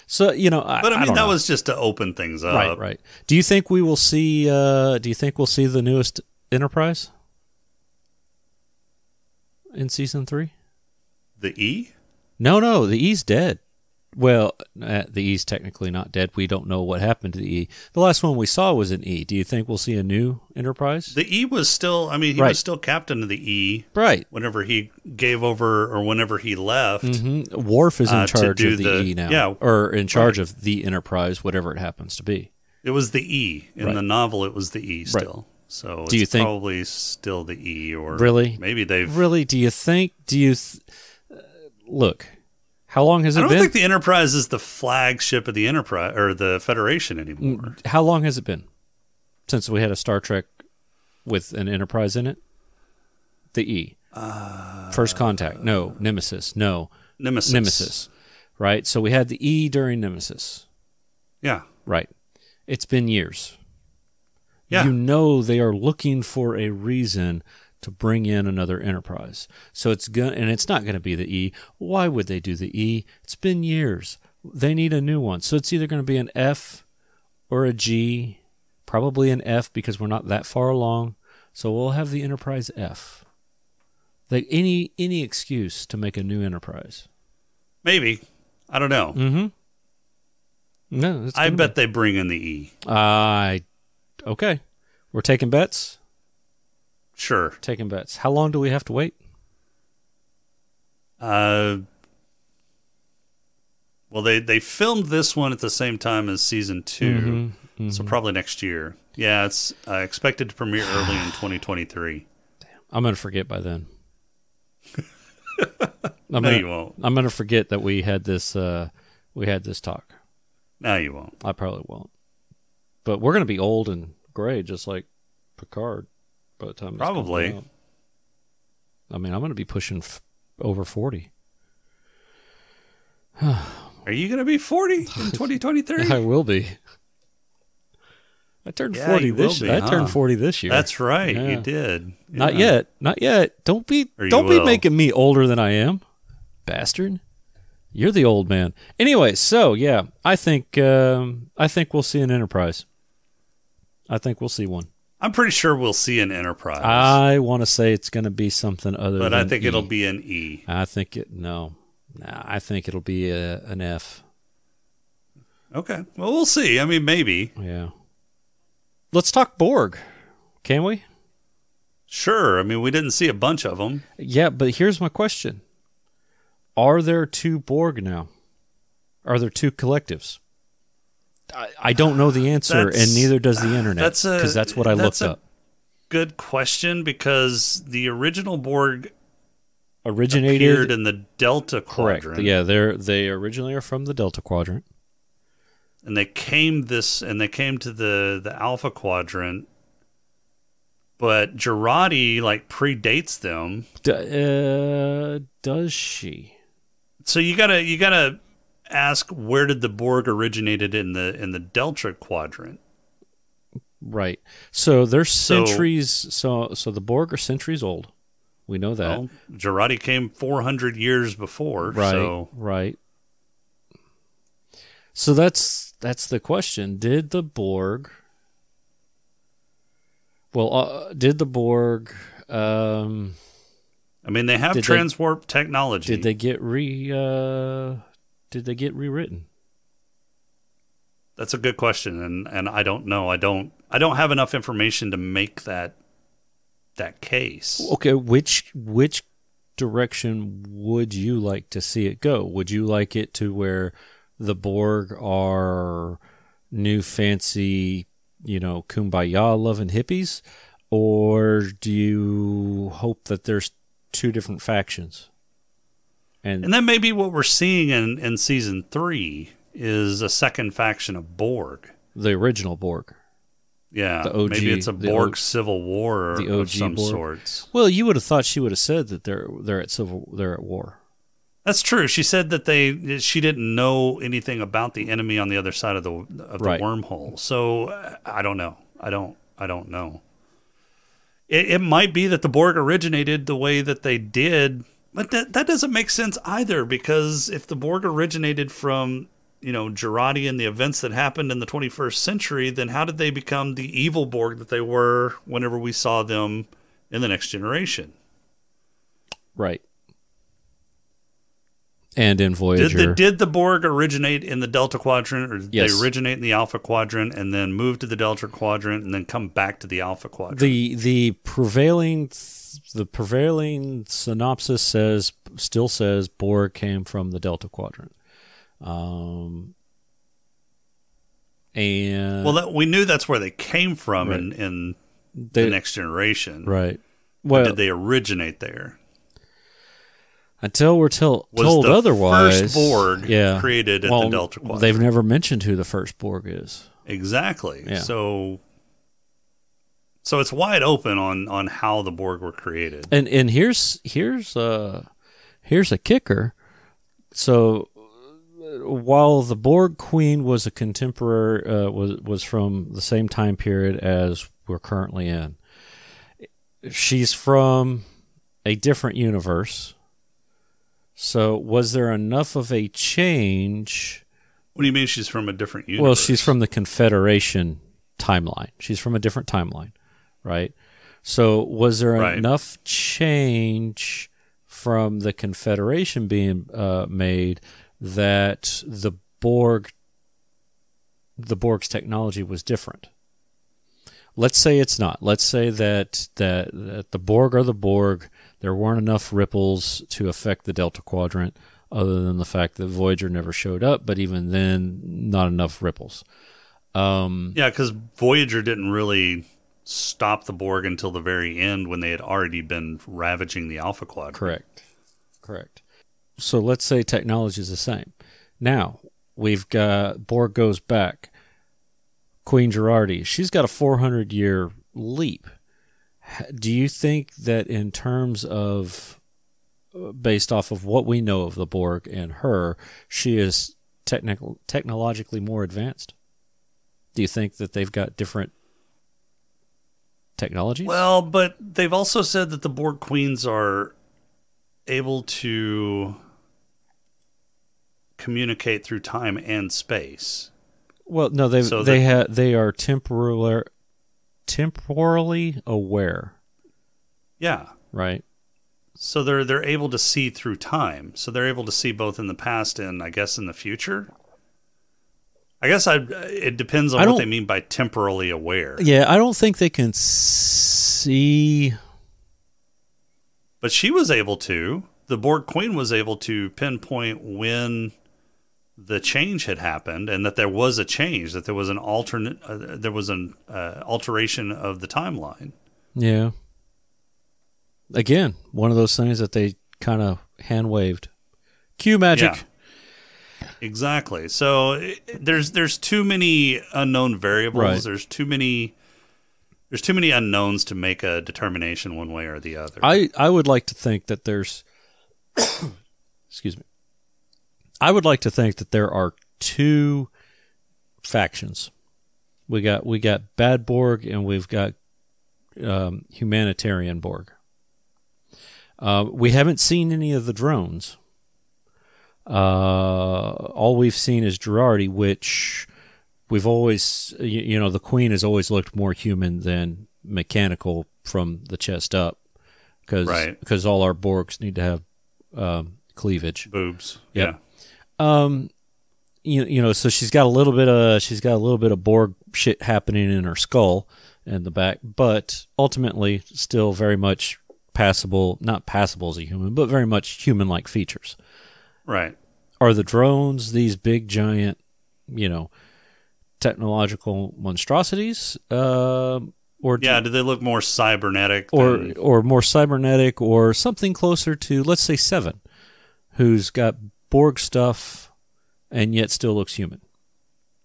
So, but I mean, that was just to open things up. Right. Do you think we will see the newest Enterprise in season 3? The E? No, the E's dead. Well, the E's technically not dead. We don't know what happened to the E. The last one we saw was an E. Do you think we'll see a new Enterprise? The E was still, he was still captain of the E. Right. Whenever he gave over or whenever he left. Mm-hmm. Worf is in charge of the E now. Yeah. Or in charge of the Enterprise, whatever it happens to be. It was the E. In the novel, it was the E still. Right. So do you think probably still the E, or really? Maybe they've... Really? Look... How long has it been? I don't think the Enterprise is the flagship of the Enterprise or the Federation anymore. How long has it been since we had a Star Trek with an Enterprise in it? The E. First Contact. No. Nemesis. No. Nemesis. Right? So we had the E during Nemesis. Yeah. Right. It's been years. Yeah. They are looking for a reason to bring in another Enterprise. So it's not going to be the E. Why would they do the E? It's been years. They need a new one. So it's either going to be an F or a G, probably an F because we're not that far along. So we'll have the Enterprise F. Like any excuse to make a new Enterprise. Maybe. I don't know. Mm-hmm. No, I bet they bring in the E. Okay. We're taking bets? Sure. Taking bets. How long do we have to wait? Well, they filmed this one at the same time as season 2, so probably next year. Yeah, it's expected to premiere early in 2023. Damn, I'm going to forget by then. You won't. I'm going to forget that we had this talk. No, you won't. I probably won't. But we're going to be old and gray, just like Picard. By the time probably. It's I mean, I'm going to be pushing over 40. Are you going to be 40 in 2023? I will be. I turned 40 this year. I turned 40 this year. That's right. Yeah. You did. Yeah. Not yet. Don't be making me older than I am, bastard. You're the old man. Anyway, so yeah, I think we'll see an Enterprise. I think we'll see one. I'm pretty sure we'll see an Enterprise. I want to say it's going to be something other than I think E. it'll be an E. I think I think it'll be an F. Okay. Well, we'll see. I mean, maybe. Yeah. Let's talk Borg. Can we? Sure. I mean, we didn't see a bunch of them. Yeah, but here's my question. Are there 2 Borg now? Are there 2 collectives? I don't know the answer, and neither does the internet, because that's what I looked up. Good question, because the original Borg originated appeared in the Delta Quadrant. Correct. Yeah, they originally are from the Delta Quadrant. And they came to the Alpha Quadrant, but Jurati predates them. Does she? So you gotta ask, where did the Borg originated in the Delta Quadrant? Right. So they're centuries. So the Borg are centuries old. We know that. Well, Jurati came 400 years before. Right. Right. So that's the question. Did the Borg? Well, did the Borg? I mean, they have transwarp technology. Did they get rewritten? That's a good question, and I don't know. I don't have enough information to make that case. Okay, which direction would you like to see it go? Would you like it to where the Borg are new fancy, kumbaya loving hippies, or do you hope that there's 2 different factions? And that may be what we're seeing in season 3 is a second faction of Borg. The original Borg. Yeah, the OG, maybe it's a Borg civil war of some sorts. Well, you would have thought she would have said that they're at war. That's true. She said that she didn't know anything about the enemy on the other side of the wormhole. So I don't know. I don't know. It might be that the Borg originated the way that they did, but that doesn't make sense either, because if the Borg originated from Jurati and the events that happened in the 21st century, then how did they become the evil Borg that they were whenever we saw them in the Next Generation? Right. And in Voyager. Did the Borg originate in the Delta Quadrant, or did yes. they originate in the Alpha Quadrant and then move to the Delta Quadrant and then come back to the Alpha Quadrant? The prevailing synopsis still says Borg came from the Delta Quadrant. And we knew that's where they came from in the Next Generation. Right. Well, did they originate there? Until we're told otherwise. First Borg created at the Delta Quadrant. They've never mentioned who the first Borg is. Exactly. Yeah. So it's wide open on how the Borg were created. And here's a kicker. So while the Borg Queen was a contemporary, was from the same time period as we're currently in, she's from a different universe. So was there enough of a change What do you mean she's from a different universe? Well, she's from the Confederation timeline. She's from a different timeline, right? So was there enough change from the Confederation being made that the Borg's technology was different? Let's say it's not. Let's say that the Borg are the Borg. There weren't enough ripples to affect the Delta Quadrant, other than the fact that Voyager never showed up, but even then, not enough ripples. Yeah, because Voyager didn't really stop the Borg until the very end when they had already been ravaging the Alpha Quadrant. Correct. So let's say technology is the same. Now, we've got Borg goes back. Queen Girardi, she's got a 400-year leap. Do you think that in terms of, based off of what we know of the Borg and her, she is technologically more advanced? Do you think that they've got different technologies? Well, but they've also said that the Borg Queens are able to communicate through time and space. Well, no, they are temporally aware. Yeah. Right. So they're able to see through time. So they're able to see both in the past and I guess in the future. I guess it depends on what they mean by temporally aware. Yeah, I don't think they can see. But she was able to. The Borg Queen was able to pinpoint when the change had happened, and that there was a change, that there was an alteration of the timeline. Yeah. Again, one of those things that they kind of hand waved. Cue magic. Yeah. Exactly. So there's too many unknown variables. Right. There's too many unknowns to make a determination one way or the other. I would like to think that there's excuse me. I would like to think that there are two factions. We got bad Borg and we've got humanitarian Borg. We haven't seen any of the drones. All we've seen is Girardi, which we've always, the Queen has always looked more human than mechanical from the chest up, because all our Borgs need to have cleavage, boobs. Yep. Yeah. So she's got a little bit of Borg shit happening in her skull and the back, but ultimately still very much passable, not passable as a human, but very much human-like features. Right. Are the drones these big, giant, technological monstrosities? Do they look more cybernetic? Or more cybernetic, or something closer to, let's say, 7, who's got Borg stuff and yet still looks human?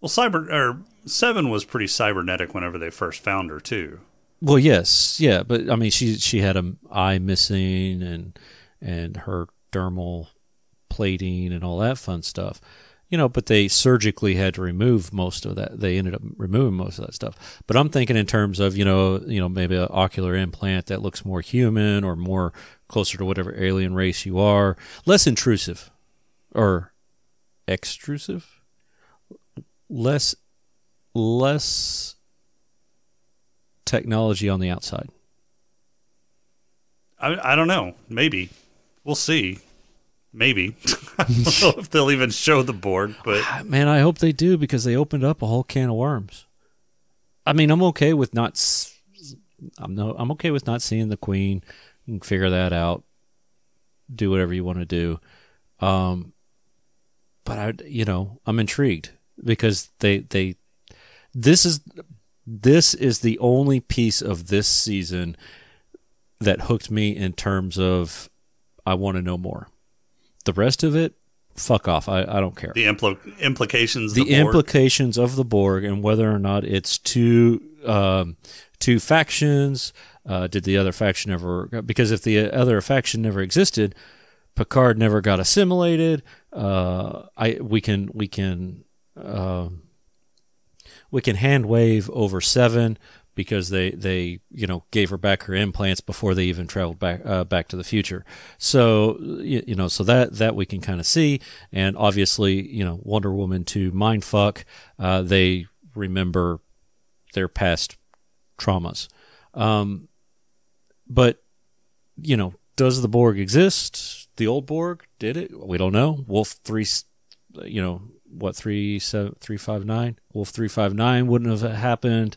Well, 7 was pretty cybernetic whenever they first found her, too. Well, yes, yeah, but I mean, she had an eye missing and her dermal plating and all that fun stuff, but they surgically had to remove most of that. They ended up removing most of that stuff. But I'm thinking in terms of, maybe an ocular implant that looks more human or more closer to whatever alien race you are, less intrusive or extrusive, less technology on the outside. I don't know. Maybe. We'll see. Maybe. I don't know if they'll even show the Borg, but man, I hope they do, because they opened up a whole can of worms. I mean, I'm okay with not seeing the Queen. You can figure that out. Do whatever you want to do. But I'm intrigued, because this is the only piece of this season that hooked me in terms of I want to know more. The rest of it, fuck off. I don't care. The implications. The implications of the Borg, and whether or not it's two factions. Did the other faction ever? Because if the other faction never existed, Picard never got assimilated. We can hand wave over 7, because they gave her back her implants before they even traveled back to the future. So so that we can kind of see, and obviously Wonder Woman to mindfuck, they remember their past traumas. But does the Borg exist? The old Borg, did it? We don't know. Wolf 3, 359? Wolf 359 wouldn't have happened.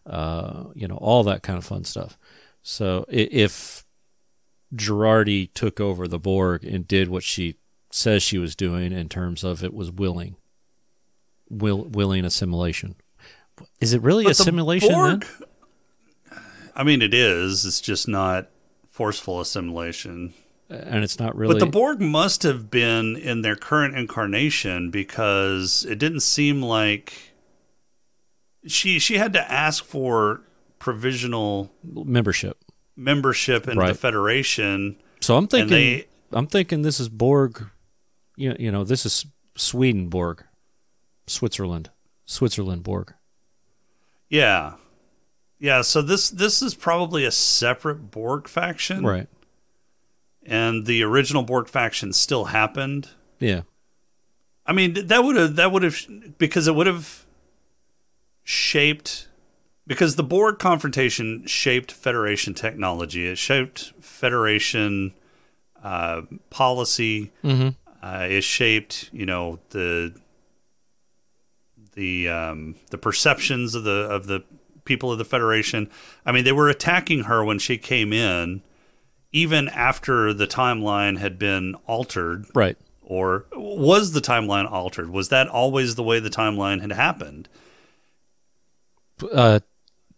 All that kind of fun stuff. So if Girardi took over the Borg and did what she says she was doing in terms of it was willing assimilation, is it really assimilation then? I mean, it is. It's just not forceful assimilation. And it's not really... But the Borg must have been in their current incarnation, because it didn't seem like... She had to ask for provisional... membership in the Federation. So I'm thinking this is Borg... this is Sweden Borg. Switzerland Borg. Yeah. Yeah, so this is probably a separate Borg faction. Right. And the original Borg faction still happened. Yeah. I mean, that would have because it would have shaped, because the Borg confrontation shaped Federation technology. It shaped Federation policy. Mm-hmm. It shaped, the perceptions of the people of the Federation. I mean, they were attacking her when she came in, even after the timeline had been altered. Right. Or was the timeline altered? Was that always the way the timeline had happened?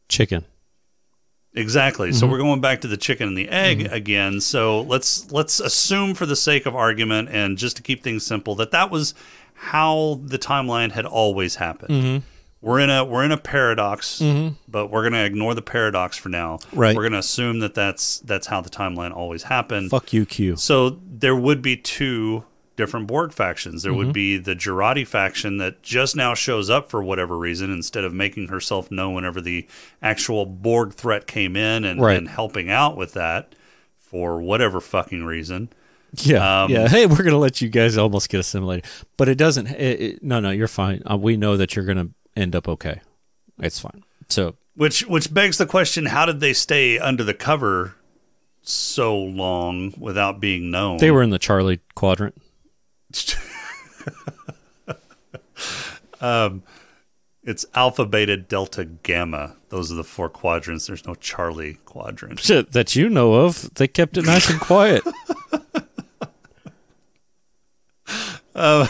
Chicken. Exactly. Mm-hmm. So we're going back to the chicken and the egg again. So let's assume, for the sake of argument and just to keep things simple, that was how the timeline had always happened. Mm-hmm. We're in a paradox, but we're going to ignore the paradox for now. Right. We're going to assume that's how the timeline always happened. Fuck you, Q. So there would be two different Borg factions. There would be the Girardi faction that just now shows up for whatever reason, instead of making herself known whenever the actual Borg threat came in and helping out with that for whatever fucking reason. Yeah, Hey, we're going to let you guys almost get assimilated. But it doesn't... No, you're fine. We know that you're going to end up okay. It's fine. So, which begs the question: how did they stay under the cover so long without being known? They were in the Charlie quadrant. It's Alpha, Beta, Delta, Gamma. Those are the 4 quadrants. There's no Charlie quadrant. Shit, that you know of. They kept it nice and quiet. Fine.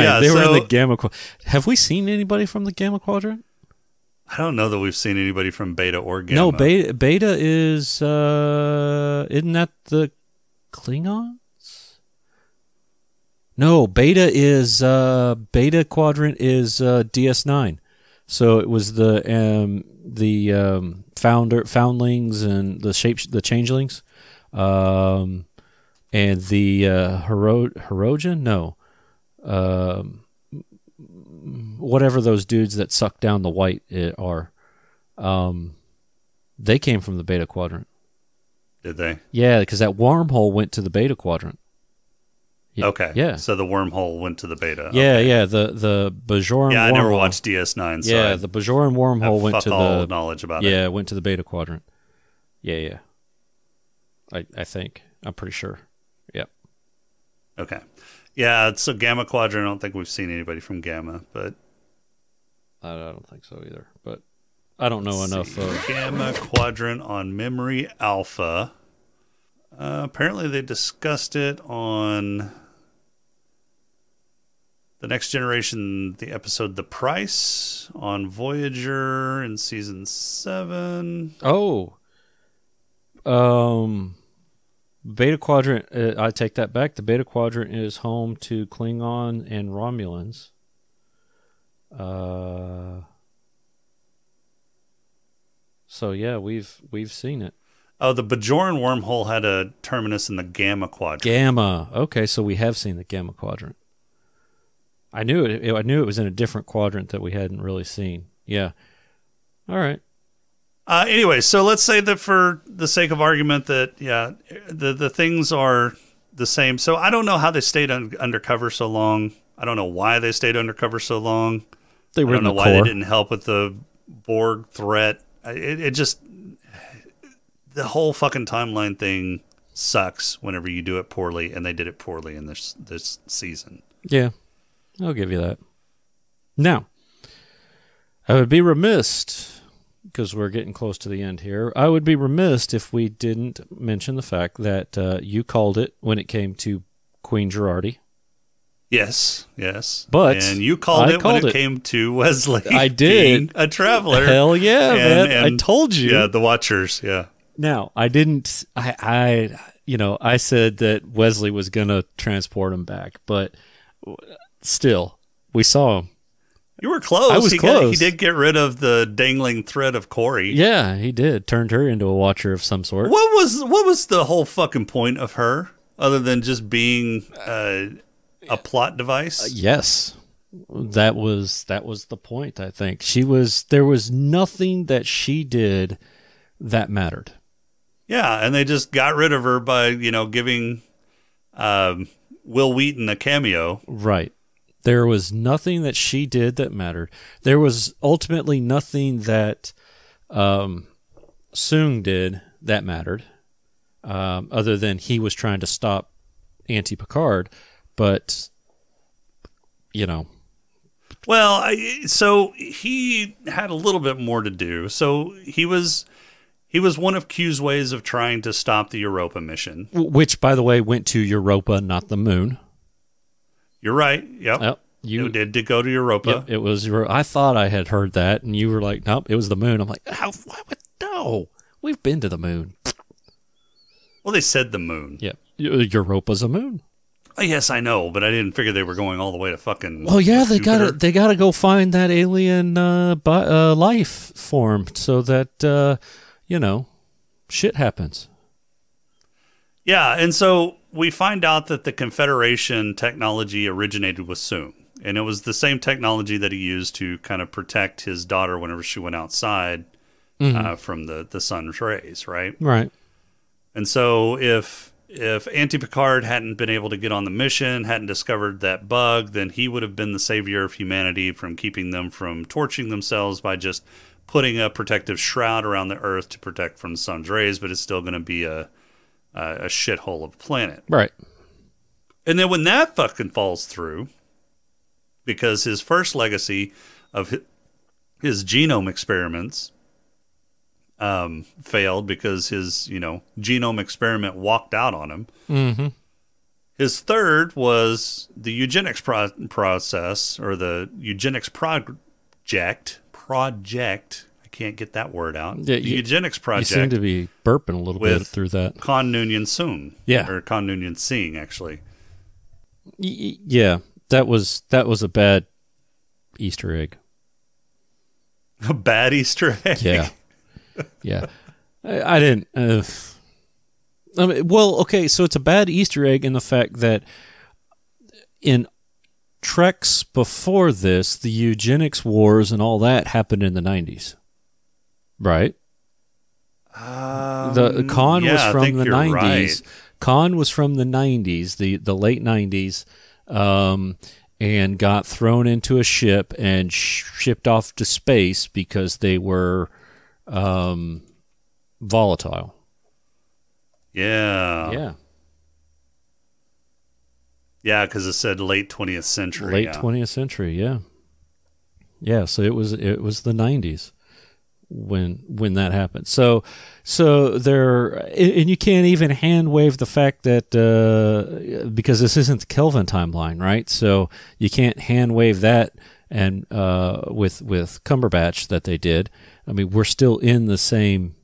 Yeah, they were in the Gamma quadrant. Have we seen anybody from the Gamma quadrant? I don't know that we've seen anybody from Beta or Gamma. No, Beta is isn't that the Klingons? No, Beta quadrant is DS9. So it was the foundlings and the changelings, and the Hirogen. No, whatever those dudes that suck down the white are. They came from the Beta quadrant. Did they? Yeah, because that wormhole went to the Beta quadrant. Okay. Yeah. So the wormhole went to the Beta. Yeah, okay. yeah. The Bajoran. Yeah, I wormhole, never watched DS9. So yeah, the Bajoran wormhole went to the knowledge about it. Yeah, went to the Beta quadrant. Yeah. I think I'm pretty sure. Yep. Okay. Yeah. So Gamma quadrant. I don't think we've seen anybody from Gamma, but I don't think so either. But I don't know enough. Gamma quadrant on Memory Alpha. Apparently, they discussed it on The Next Generation, the episode The Price, on Voyager in Season 7. Oh. Beta Quadrant, I take that back. The Beta Quadrant is home to Klingon and Romulans. So, yeah, we've seen it. Oh, the Bajoran wormhole had a terminus in the Gamma quadrant. Gamma. Okay, so we have seen the Gamma quadrant. I knew it was in a different quadrant that we hadn't really seen. Yeah. All right. Anyway, so let's say that for the sake of argument that, the things are the same. So I don't know how they stayed undercover so long. I don't know why they stayed undercover so long. They were I don't know in the why core. they didn't help with the Borg threat. It just, the whole fucking timeline thing sucks whenever you do it poorly, and they did it poorly in this season. Yeah, I'll give you that. Now, I would be remiss, because we're getting close to the end here, I would be remiss if we didn't mention the fact that you called it when it came to Queen Girardi. Yes. But and you called it when it came to Wesley. I did. Being a traveler. Hell yeah, man. I told you. Yeah, the Watchers, yeah. Now, I didn't, I said that Wesley was going to transport him back, but still, we saw him. You were close. I was close. He did get rid of the dangling thread of Corey. Yeah, he did. Turned her into a Watcher of some sort. What was the whole fucking point of her, other than just being a plot device? Yes. That was the point, I think. There was nothing that she did that mattered. Yeah, and they just got rid of her by, giving Will Wheaton a cameo. Right. There was nothing that she did that mattered. There was ultimately nothing that Soong did that mattered, other than he was trying to stop Picard. But, Well, so he had a little bit more to do. So he was one of Q's ways of trying to stop the Europa mission. Which, by the way, went to Europa, not the moon. You're right. Yep. You did go to Europa. Yep, it was. I thought I had heard that, and you were like, "Nope, it was the moon." I'm like, "No, we've been to the moon." Well, they said the moon. Yeah, Europa's a moon. Yes, I know, but I didn't figure they were going all the way to fucking. Well, yeah, Jupiter. they gotta go find that alien life form so that shit happens. Yeah, and so we find out that the Confederation technology originated with Soong. And it was the same technology that he used to kind of protect his daughter whenever she went outside from the sun's rays, right? Right. And so if Picard hadn't been able to get on the mission, hadn't discovered that bug, then he would have been the savior of humanity from keeping them from torching themselves by just putting a protective shroud around the Earth to protect from the sun's rays, but it's still going to be a shithole of a planet. Right. And then when that fucking falls through, because his first legacy of his genome experiments failed because his, genome experiment walked out on him. Mm-hmm. His third was the eugenics process, or the eugenics project. I can't get that word out. Yeah, the eugenics project. You seem to be burping a little bit through that. Khan Noonien Soong. Yeah. Or Khan Noonien Singh, actually. Yeah. That was a bad Easter egg. A bad Easter egg? Yeah. Yeah. I didn't... okay, so it's a bad Easter egg in the fact that in Treks before this, the eugenics wars and all that happened in the 90s. Right? The Khan was from the 90s. Right. Khan was from the 90s, the late 90s, and got thrown into a ship and shipped off to space because they were volatile. Yeah. Yeah. Yeah, because it said late 20th century. Late 20th century, yeah. Yeah, so it was the 90s when that happened. So there, and you can't even hand wave the fact that because this isn't the Kelvin timeline, right? So you can't hand wave that, and with Cumberbatch that they did. I mean, we're still in the same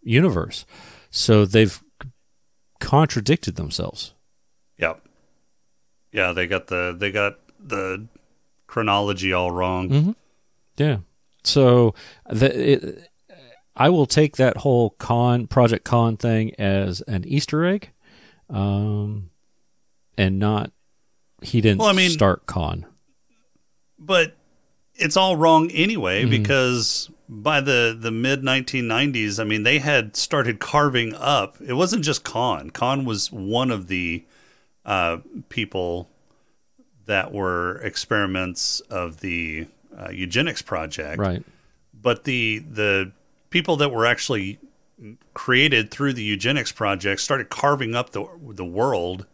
universe. So they've contradicted themselves. Yep. Yeah, they got the chronology all wrong. Mm-hmm. Yeah. So I will take that whole Project Khan thing as an Easter egg, and not he didn't start Khan. But it's all wrong anyway, because by the mid 1990s, I mean, they had started carving up. It wasn't just Khan. Khan was one of the people that were experiments of the eugenics project. Right. But the people that were actually created through the eugenics project started carving up the world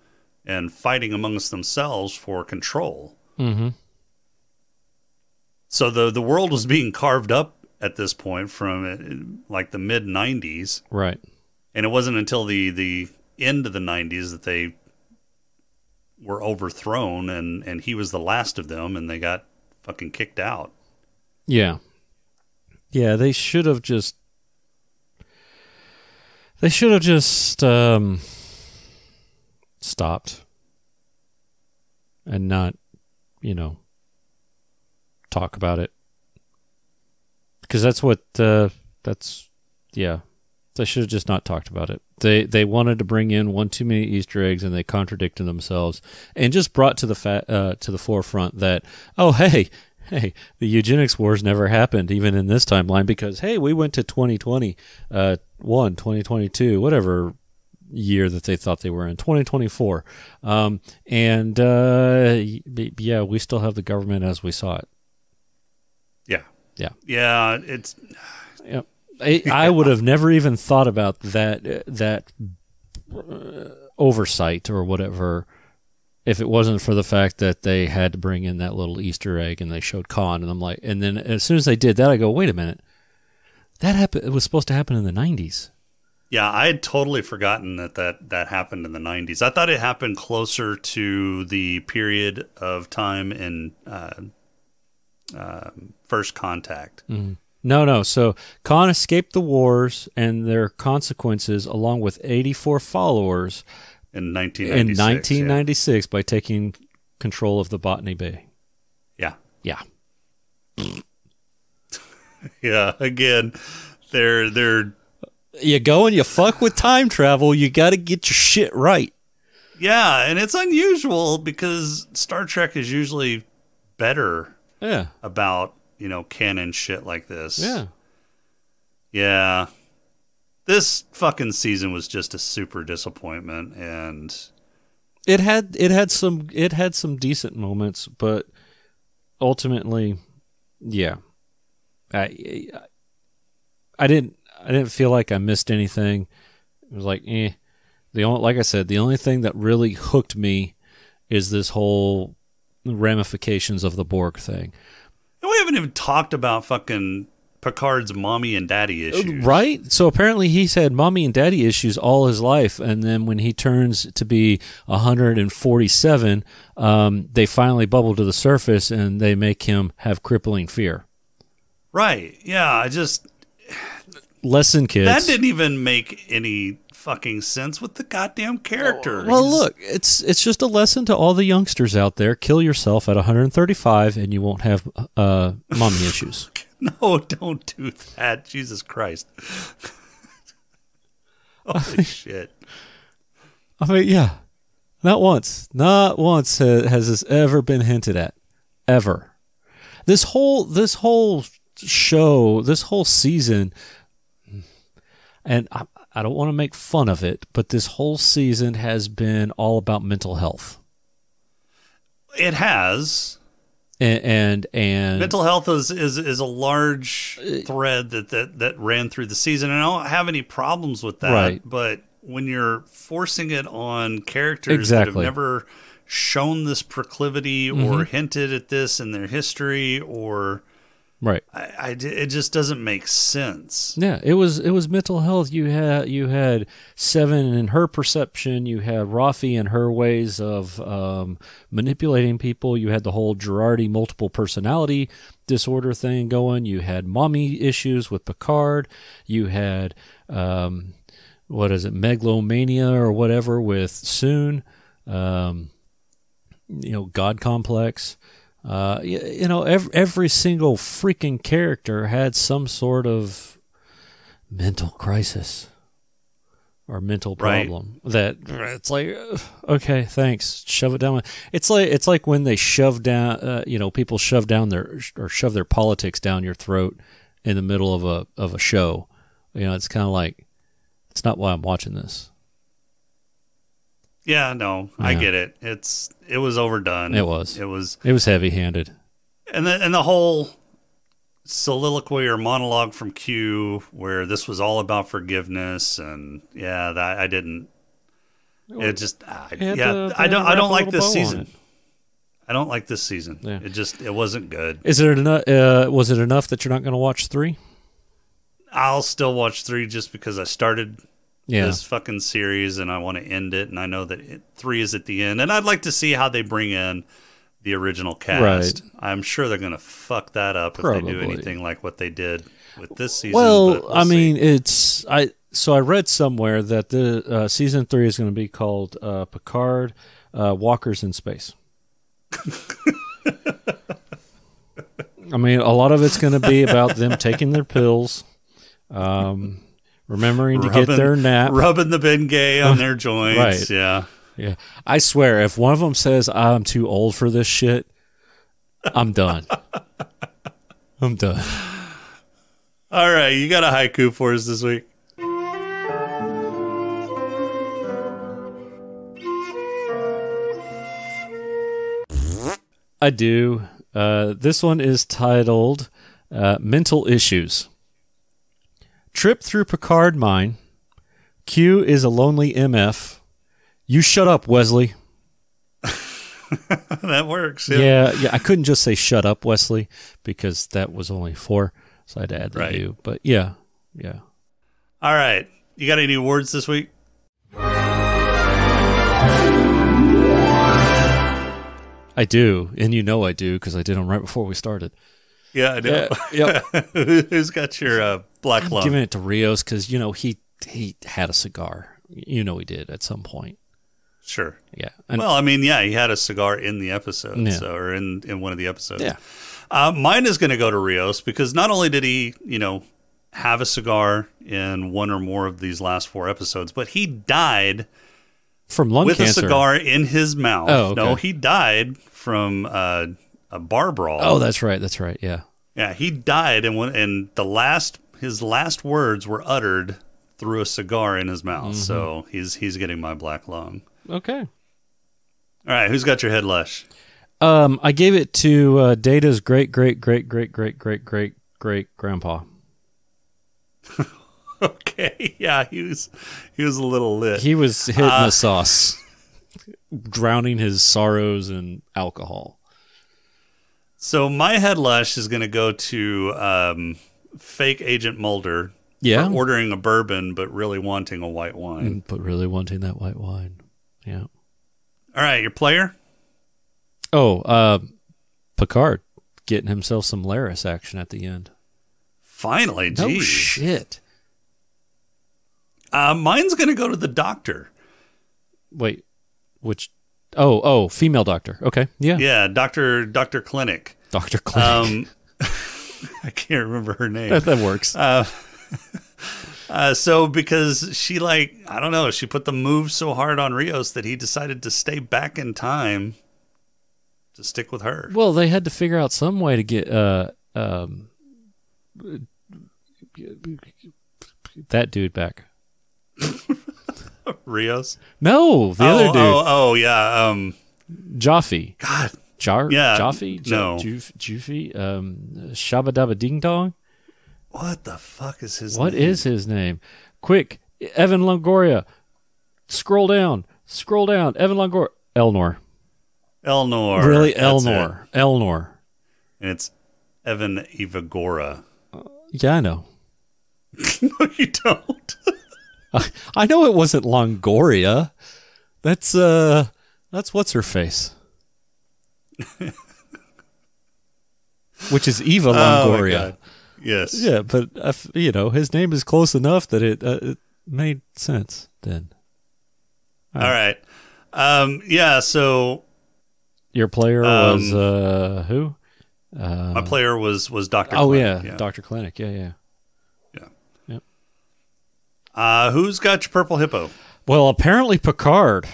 and fighting amongst themselves for control. Mm-hmm. So the world was being carved up at this point from like the mid 90s. Right. And it wasn't until the end of the 90s that they were overthrown, and he was the last of them, and they got fucking kicked out. Yeah. Yeah, they should have just stopped and not, talk about it. Because that's what, they should have just not talked about it. They wanted to bring in one too many Easter eggs, and they contradicted themselves, and just brought to the forefront that, hey, the eugenics wars never happened, even in this timeline, because, hey, we went to 2022, whatever year that they thought they were in, 2024. We still have the government as we saw it. Yeah. Yeah. Yeah, it's... Yep. I would have never even thought about that oversight or whatever if it wasn't for the fact that they had to bring in that little Easter egg and they showed Khan, and I'm like, and then as soon as they did that, I go, wait a minute, that happened. It was supposed to happen in the 90s. Yeah, I had totally forgotten that happened in the 90s. I thought it happened closer to the period of time in First Contact. Mm-hmm. No. So Khan escaped the wars and their consequences, along with 84 followers, in 1996 by taking control of the Botany Bay. Yeah. Yeah. Yeah. Again, they're. You go and you fuck with time travel. You got to get your shit right. Yeah, and it's unusual because Star Trek is usually better. Yeah. About canon shit like this. Yeah. Yeah. This fucking season was just a super disappointment, and it had some decent moments, but ultimately, yeah. I didn't feel like I missed anything. It was like, like I said, the only thing that really hooked me is this whole ramifications of the Borg thing. And we haven't even talked about fucking Picard's mommy and daddy issues. Right? So apparently he's had mommy and daddy issues all his life, and then when he turns to be 147, they finally bubble to the surface and they make him have crippling fear. Right. Yeah, I just... Lesson, kids. That didn't even make any fucking sense with the goddamn character. Well, look, it's just a lesson to all the youngsters out there. Kill yourself at 135 and you won't have mommy issues. No, don't do that. Jesus Christ. Holy shit. I mean, yeah. Not once has this ever been hinted at. Ever. This whole show, this whole season, and I don't want to make fun of it, but this whole season has been all about mental health. It has. And mental health is a large thread that ran through the season, and I don't have any problems with that. Right. But when you're forcing it on characters that have never shown this proclivity or hinted at this in their history, or right, it just doesn't make sense. Yeah, it was mental health. You had Seven and her perception. You had Rafi and her ways of manipulating people. You had the whole Girardi multiple personality disorder thing going. You had mommy issues with Picard. You had megalomania or whatever with Soon. God complex. Every single freaking character had some sort of mental crisis. or mental problem that it's like, okay, thanks, shove it down. It's like when they shove down, people shove their politics down your throat in the middle of a show. It's kind of like, it's not why I'm watching this. Yeah, no, yeah. I get it. It was overdone. It was heavy-handed. And the whole soliloquy or monologue from Q, where this was all about forgiveness, and that I didn't. It just, I don't like this season. I don't like this season. Yeah. It wasn't good. Is it enough? Was it enough that you're not going to watch 3? I'll still watch 3 just because I started this fucking series and I want to end it, and I know that 3 is at the end, and I'd like to see how they bring in the original cast. Right. I'm sure they're going to fuck that up if they do anything like what they did with this season. Well, I mean, I read somewhere that the season 3 is going to be called Picard, Walkers in Space. I mean, a lot of it's going to be about them taking their pills, remembering to get their nap, rubbing the Bengay on their joints. Right. Yeah. Yeah, I swear, if one of them says I'm too old for this shit, I'm done. I'm done. All right, you got a haiku for us this week? I do. This one is titled Mental Issues. Trip through Picard mine. Q is a lonely MF. You shut up, Wesley. That works. Yeah. I couldn't just say shut up, Wesley, because that was only 4, so I had to add the U. But yeah. All right. You got any awards this week? I do, and I do, because I did them right before we started. Yeah, I do. Yep. Who's got your black lung? I'm giving it to Rios, because, he had a cigar. He did at some point. Sure. Yeah. He had a cigar in the episode, or in one of the episodes. Yeah. Mine is going to go to Rios because not only did he, have a cigar in one or more of these last 4 episodes, but he died from lung cancer with a cigar in his mouth. Oh, okay. No, he died from a bar brawl. Oh, that's right. Yeah. Yeah, he died, and his last words were uttered through a cigar in his mouth. Mm-hmm. So he's getting my black lung. Okay. All right, who's got your head lush? I gave it to Data's great grandpa. Okay, yeah, he was a little lit. He was hitting the sauce, drowning his sorrows in alcohol. So my head lush is going to go to fake Agent Mulder. Yeah, for ordering a bourbon but really wanting a white wine. But really wanting that white wine. Yeah. All right, your player? Oh, Picard getting himself some Laris action at the end. Finally, geez. No shit. Mine's going to go to the doctor. Wait, which? Oh, female doctor. Okay, yeah. Yeah, Dr. Clinic. Dr. Clinic. I can't remember her name. That works. So because she she put the move so hard on Rios that he decided to stay back in time to stick with her. Well, they had to figure out some way to get that dude back. Rios? No, the other dude. Oh, yeah. Jaffe. God. Jaffe? No. Juffe? Shabba Dabba Ding Dong? What the fuck is his name? What is his name? Quick, Evan Longoria. Scroll down. Evan Longoria. Elnor. Really? Elnor. And it's Evan Evagora. Yeah, I know. No, you don't. I know it wasn't Longoria. That's what's her face. Which is Eva Longoria. Oh, yes. Yeah, but his name is close enough that it made sense then. All right. Yeah, so your player was who? My player was Dr. Oh, Clinic. yeah, Dr. Clinic. Yeah. Who's got your purple hippo? Well, apparently Picard,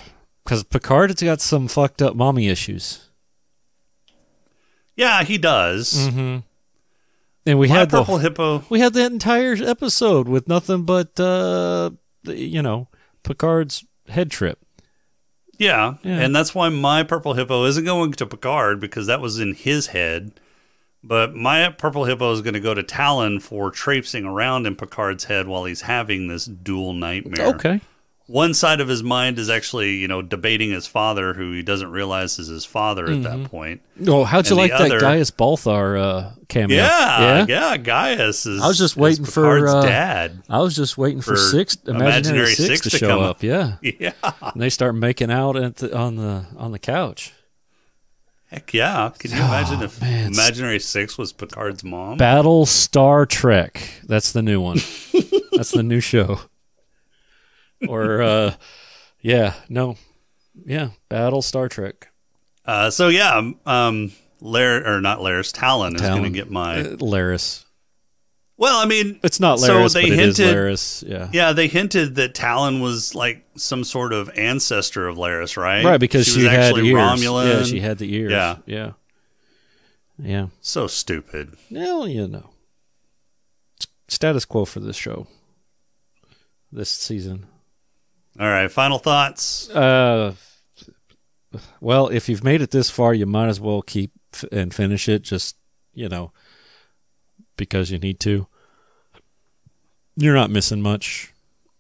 because Picard has got some fucked up mommy issues. Yeah, he does. Mm-hmm. And we My had purple hippo. We had that entire episode with nothing but Picard's head trip. Yeah, and that's why my purple hippo isn't going to Picard, because that was in his head. But my purple hippo is going to go to Talon for traipsing around in Picard's head while he's having this dual nightmare. Okay. One side of his mind is actually, debating his father, who he doesn't realize is his father at that point. Oh, how'd you like that Gaius Balthar cameo? Yeah, Gaius is. I was just waiting for Picard's dad. I was just waiting for Imaginary Six to show up. Yeah, yeah. And they start making out on the couch. Heck yeah! Can you imagine if Imaginary Six was Picard's mom? Battle Star Trek. That's the new one. That's the new show. Or, Battle Star Trek. Talon is going to get my Laris. Well, I mean, it's not Laris, but it is Laris. Yeah, they hinted that Talon was like some sort of ancestor of Laris, right? Right, because she had actually ears. Romulan. Yeah, she had the ears. Yeah. So stupid. Well, status quo for this show, this season. All right, final thoughts. Well, if you've made it this far, you might as well keep and finish it, just, because you need to. You're not missing much.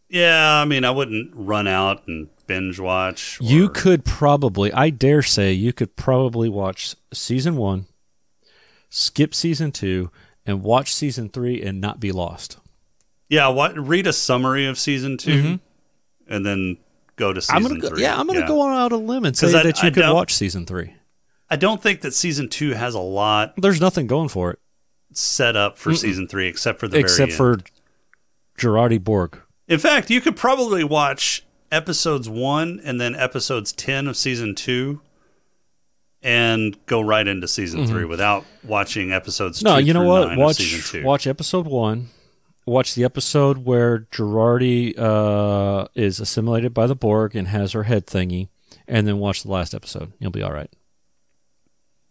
Yeah, I mean, I wouldn't run out and binge watch. You could probably, I dare say, watch season 1, skip season 2, and watch season 3 and not be lost. Yeah, read a summary of season 2. And then go to season 3. I'm going to go out on a limb and say that you could watch season 3. I don't think that season 2 has a lot. There's nothing going for it. Set up for season 3, except for the very end. Except for Gerardi Borg. In fact, you could probably watch episodes 1 and then episodes 10 of season 2 and go right into season 3 without watching episodes 2 through 9 of season 2. Watch episode 1. Watch the episode where Gerardi is assimilated by the Borg and has her head thingy, and then watch the last episode. You'll be all right.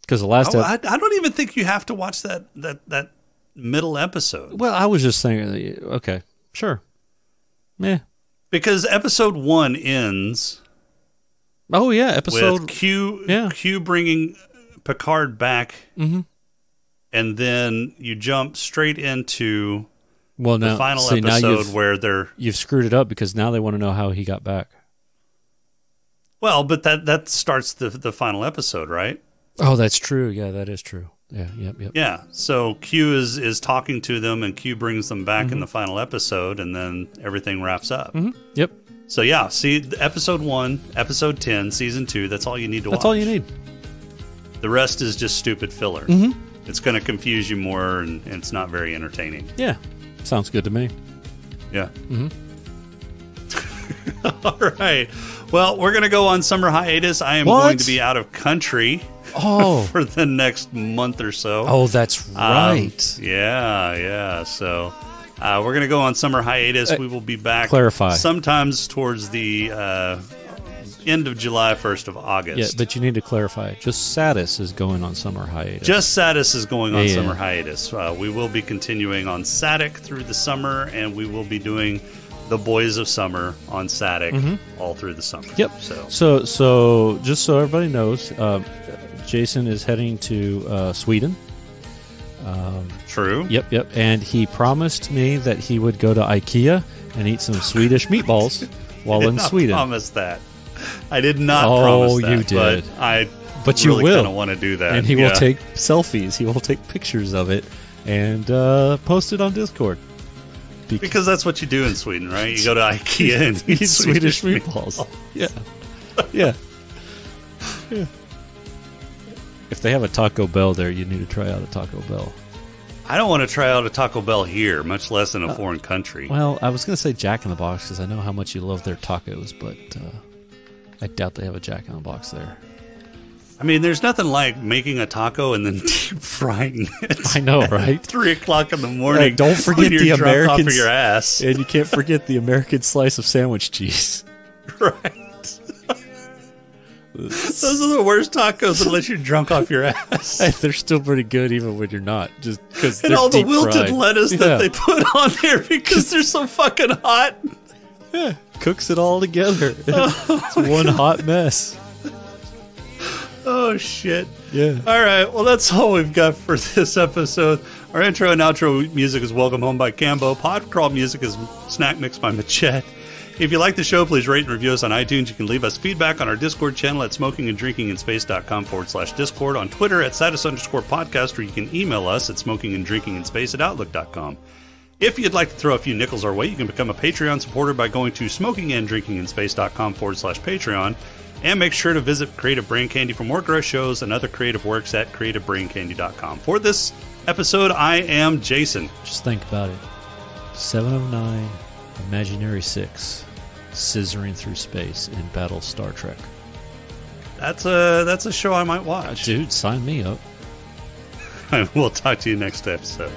Because the last, I don't even think you have to watch that middle episode. Well, I was just saying, okay, sure, because episode 1 ends. Oh yeah, episode with Q bringing Picard back, and then you jump straight into. Well, the final episode where you've screwed it up, because now they want to know how he got back. Well, but that starts the final episode, right? Oh, that's true. Yeah, that is true. Yeah, yep. Yeah, so Q is talking to them, and Q brings them back in the final episode, and then everything wraps up. Yep. So yeah, see, episode 1, episode 10, season 2. That's all you need to watch. That's all you need. The rest is just stupid filler. It's going to confuse you more, and it's not very entertaining. Yeah. Sounds good to me. Yeah. All right. Well, we're going to go on summer hiatus. I am going to be out of country for the next month or so. Oh, that's right. Yeah. So we're going to go on summer hiatus. We will be back sometimes towards the end of July, 1st of August. Yeah, but you need to clarify. Just Satis is going on summer hiatus. Just Satis is going on summer hiatus. We will be continuing on Satic through the summer, and we will be doing the Boys of Summer on Satic all through the summer. Yep. So just so everybody knows, Jason is heading to Sweden. True. Yep. And he promised me that he would go to IKEA and eat some Swedish meatballs while in Sweden. I promised that. I did not promise that. Oh, you did. But you really will. kind of want to do that. And he will take selfies. He will take pictures of it and post it on Discord. Because that's what you do in Sweden, right? You go to IKEA and eat Swedish meatballs. Yeah. If they have a Taco Bell there, you need to try out a Taco Bell. I don't want to try out a Taco Bell here, much less in a foreign country. Well, I was going to say Jack in the Box because I know how much you love their tacos, but I doubt they have a Jack in the Box there. I mean, there's nothing like making a taco and then deep frying it. I know, right? 3 o'clock in the morning. Hey, don't forget when the you're drunk American off of your ass. And you can't forget the American slice of sandwich cheese. Right. Those are the worst tacos unless you're drunk off your ass. Hey, they're still pretty good even when you're not. Just because and they're all the deep wilted fried. lettuce that they put on there because they're so fucking hot. Yeah, cooks it all together. It's one hot mess. Oh, shit. Yeah. All right. Well, that's all we've got for this episode. Our intro and outro music is Welcome Home by Cambo. Podcrawl music is Snack Mix by Machette. If you like the show, please rate and review us on iTunes. You can leave us feedback on our Discord channel at smokinganddrinkinginspace.com/Discord, on Twitter at @status_podcast, or you can email us at smokinganddrinkinginspace@outlook.com. If you'd like to throw a few nickels our way, you can become a Patreon supporter by going to smokinganddrinkinginspace.com/Patreon. And make sure to visit Creative Brain Candy for more gross shows and other creative works at creativebraincandy.com. For this episode, I am Jason. Just think about it. 709, Imaginary 6, scissoring through space in Battle Star Trek. That's a show I might watch. Dude, sign me up. We'll talk to you next episode.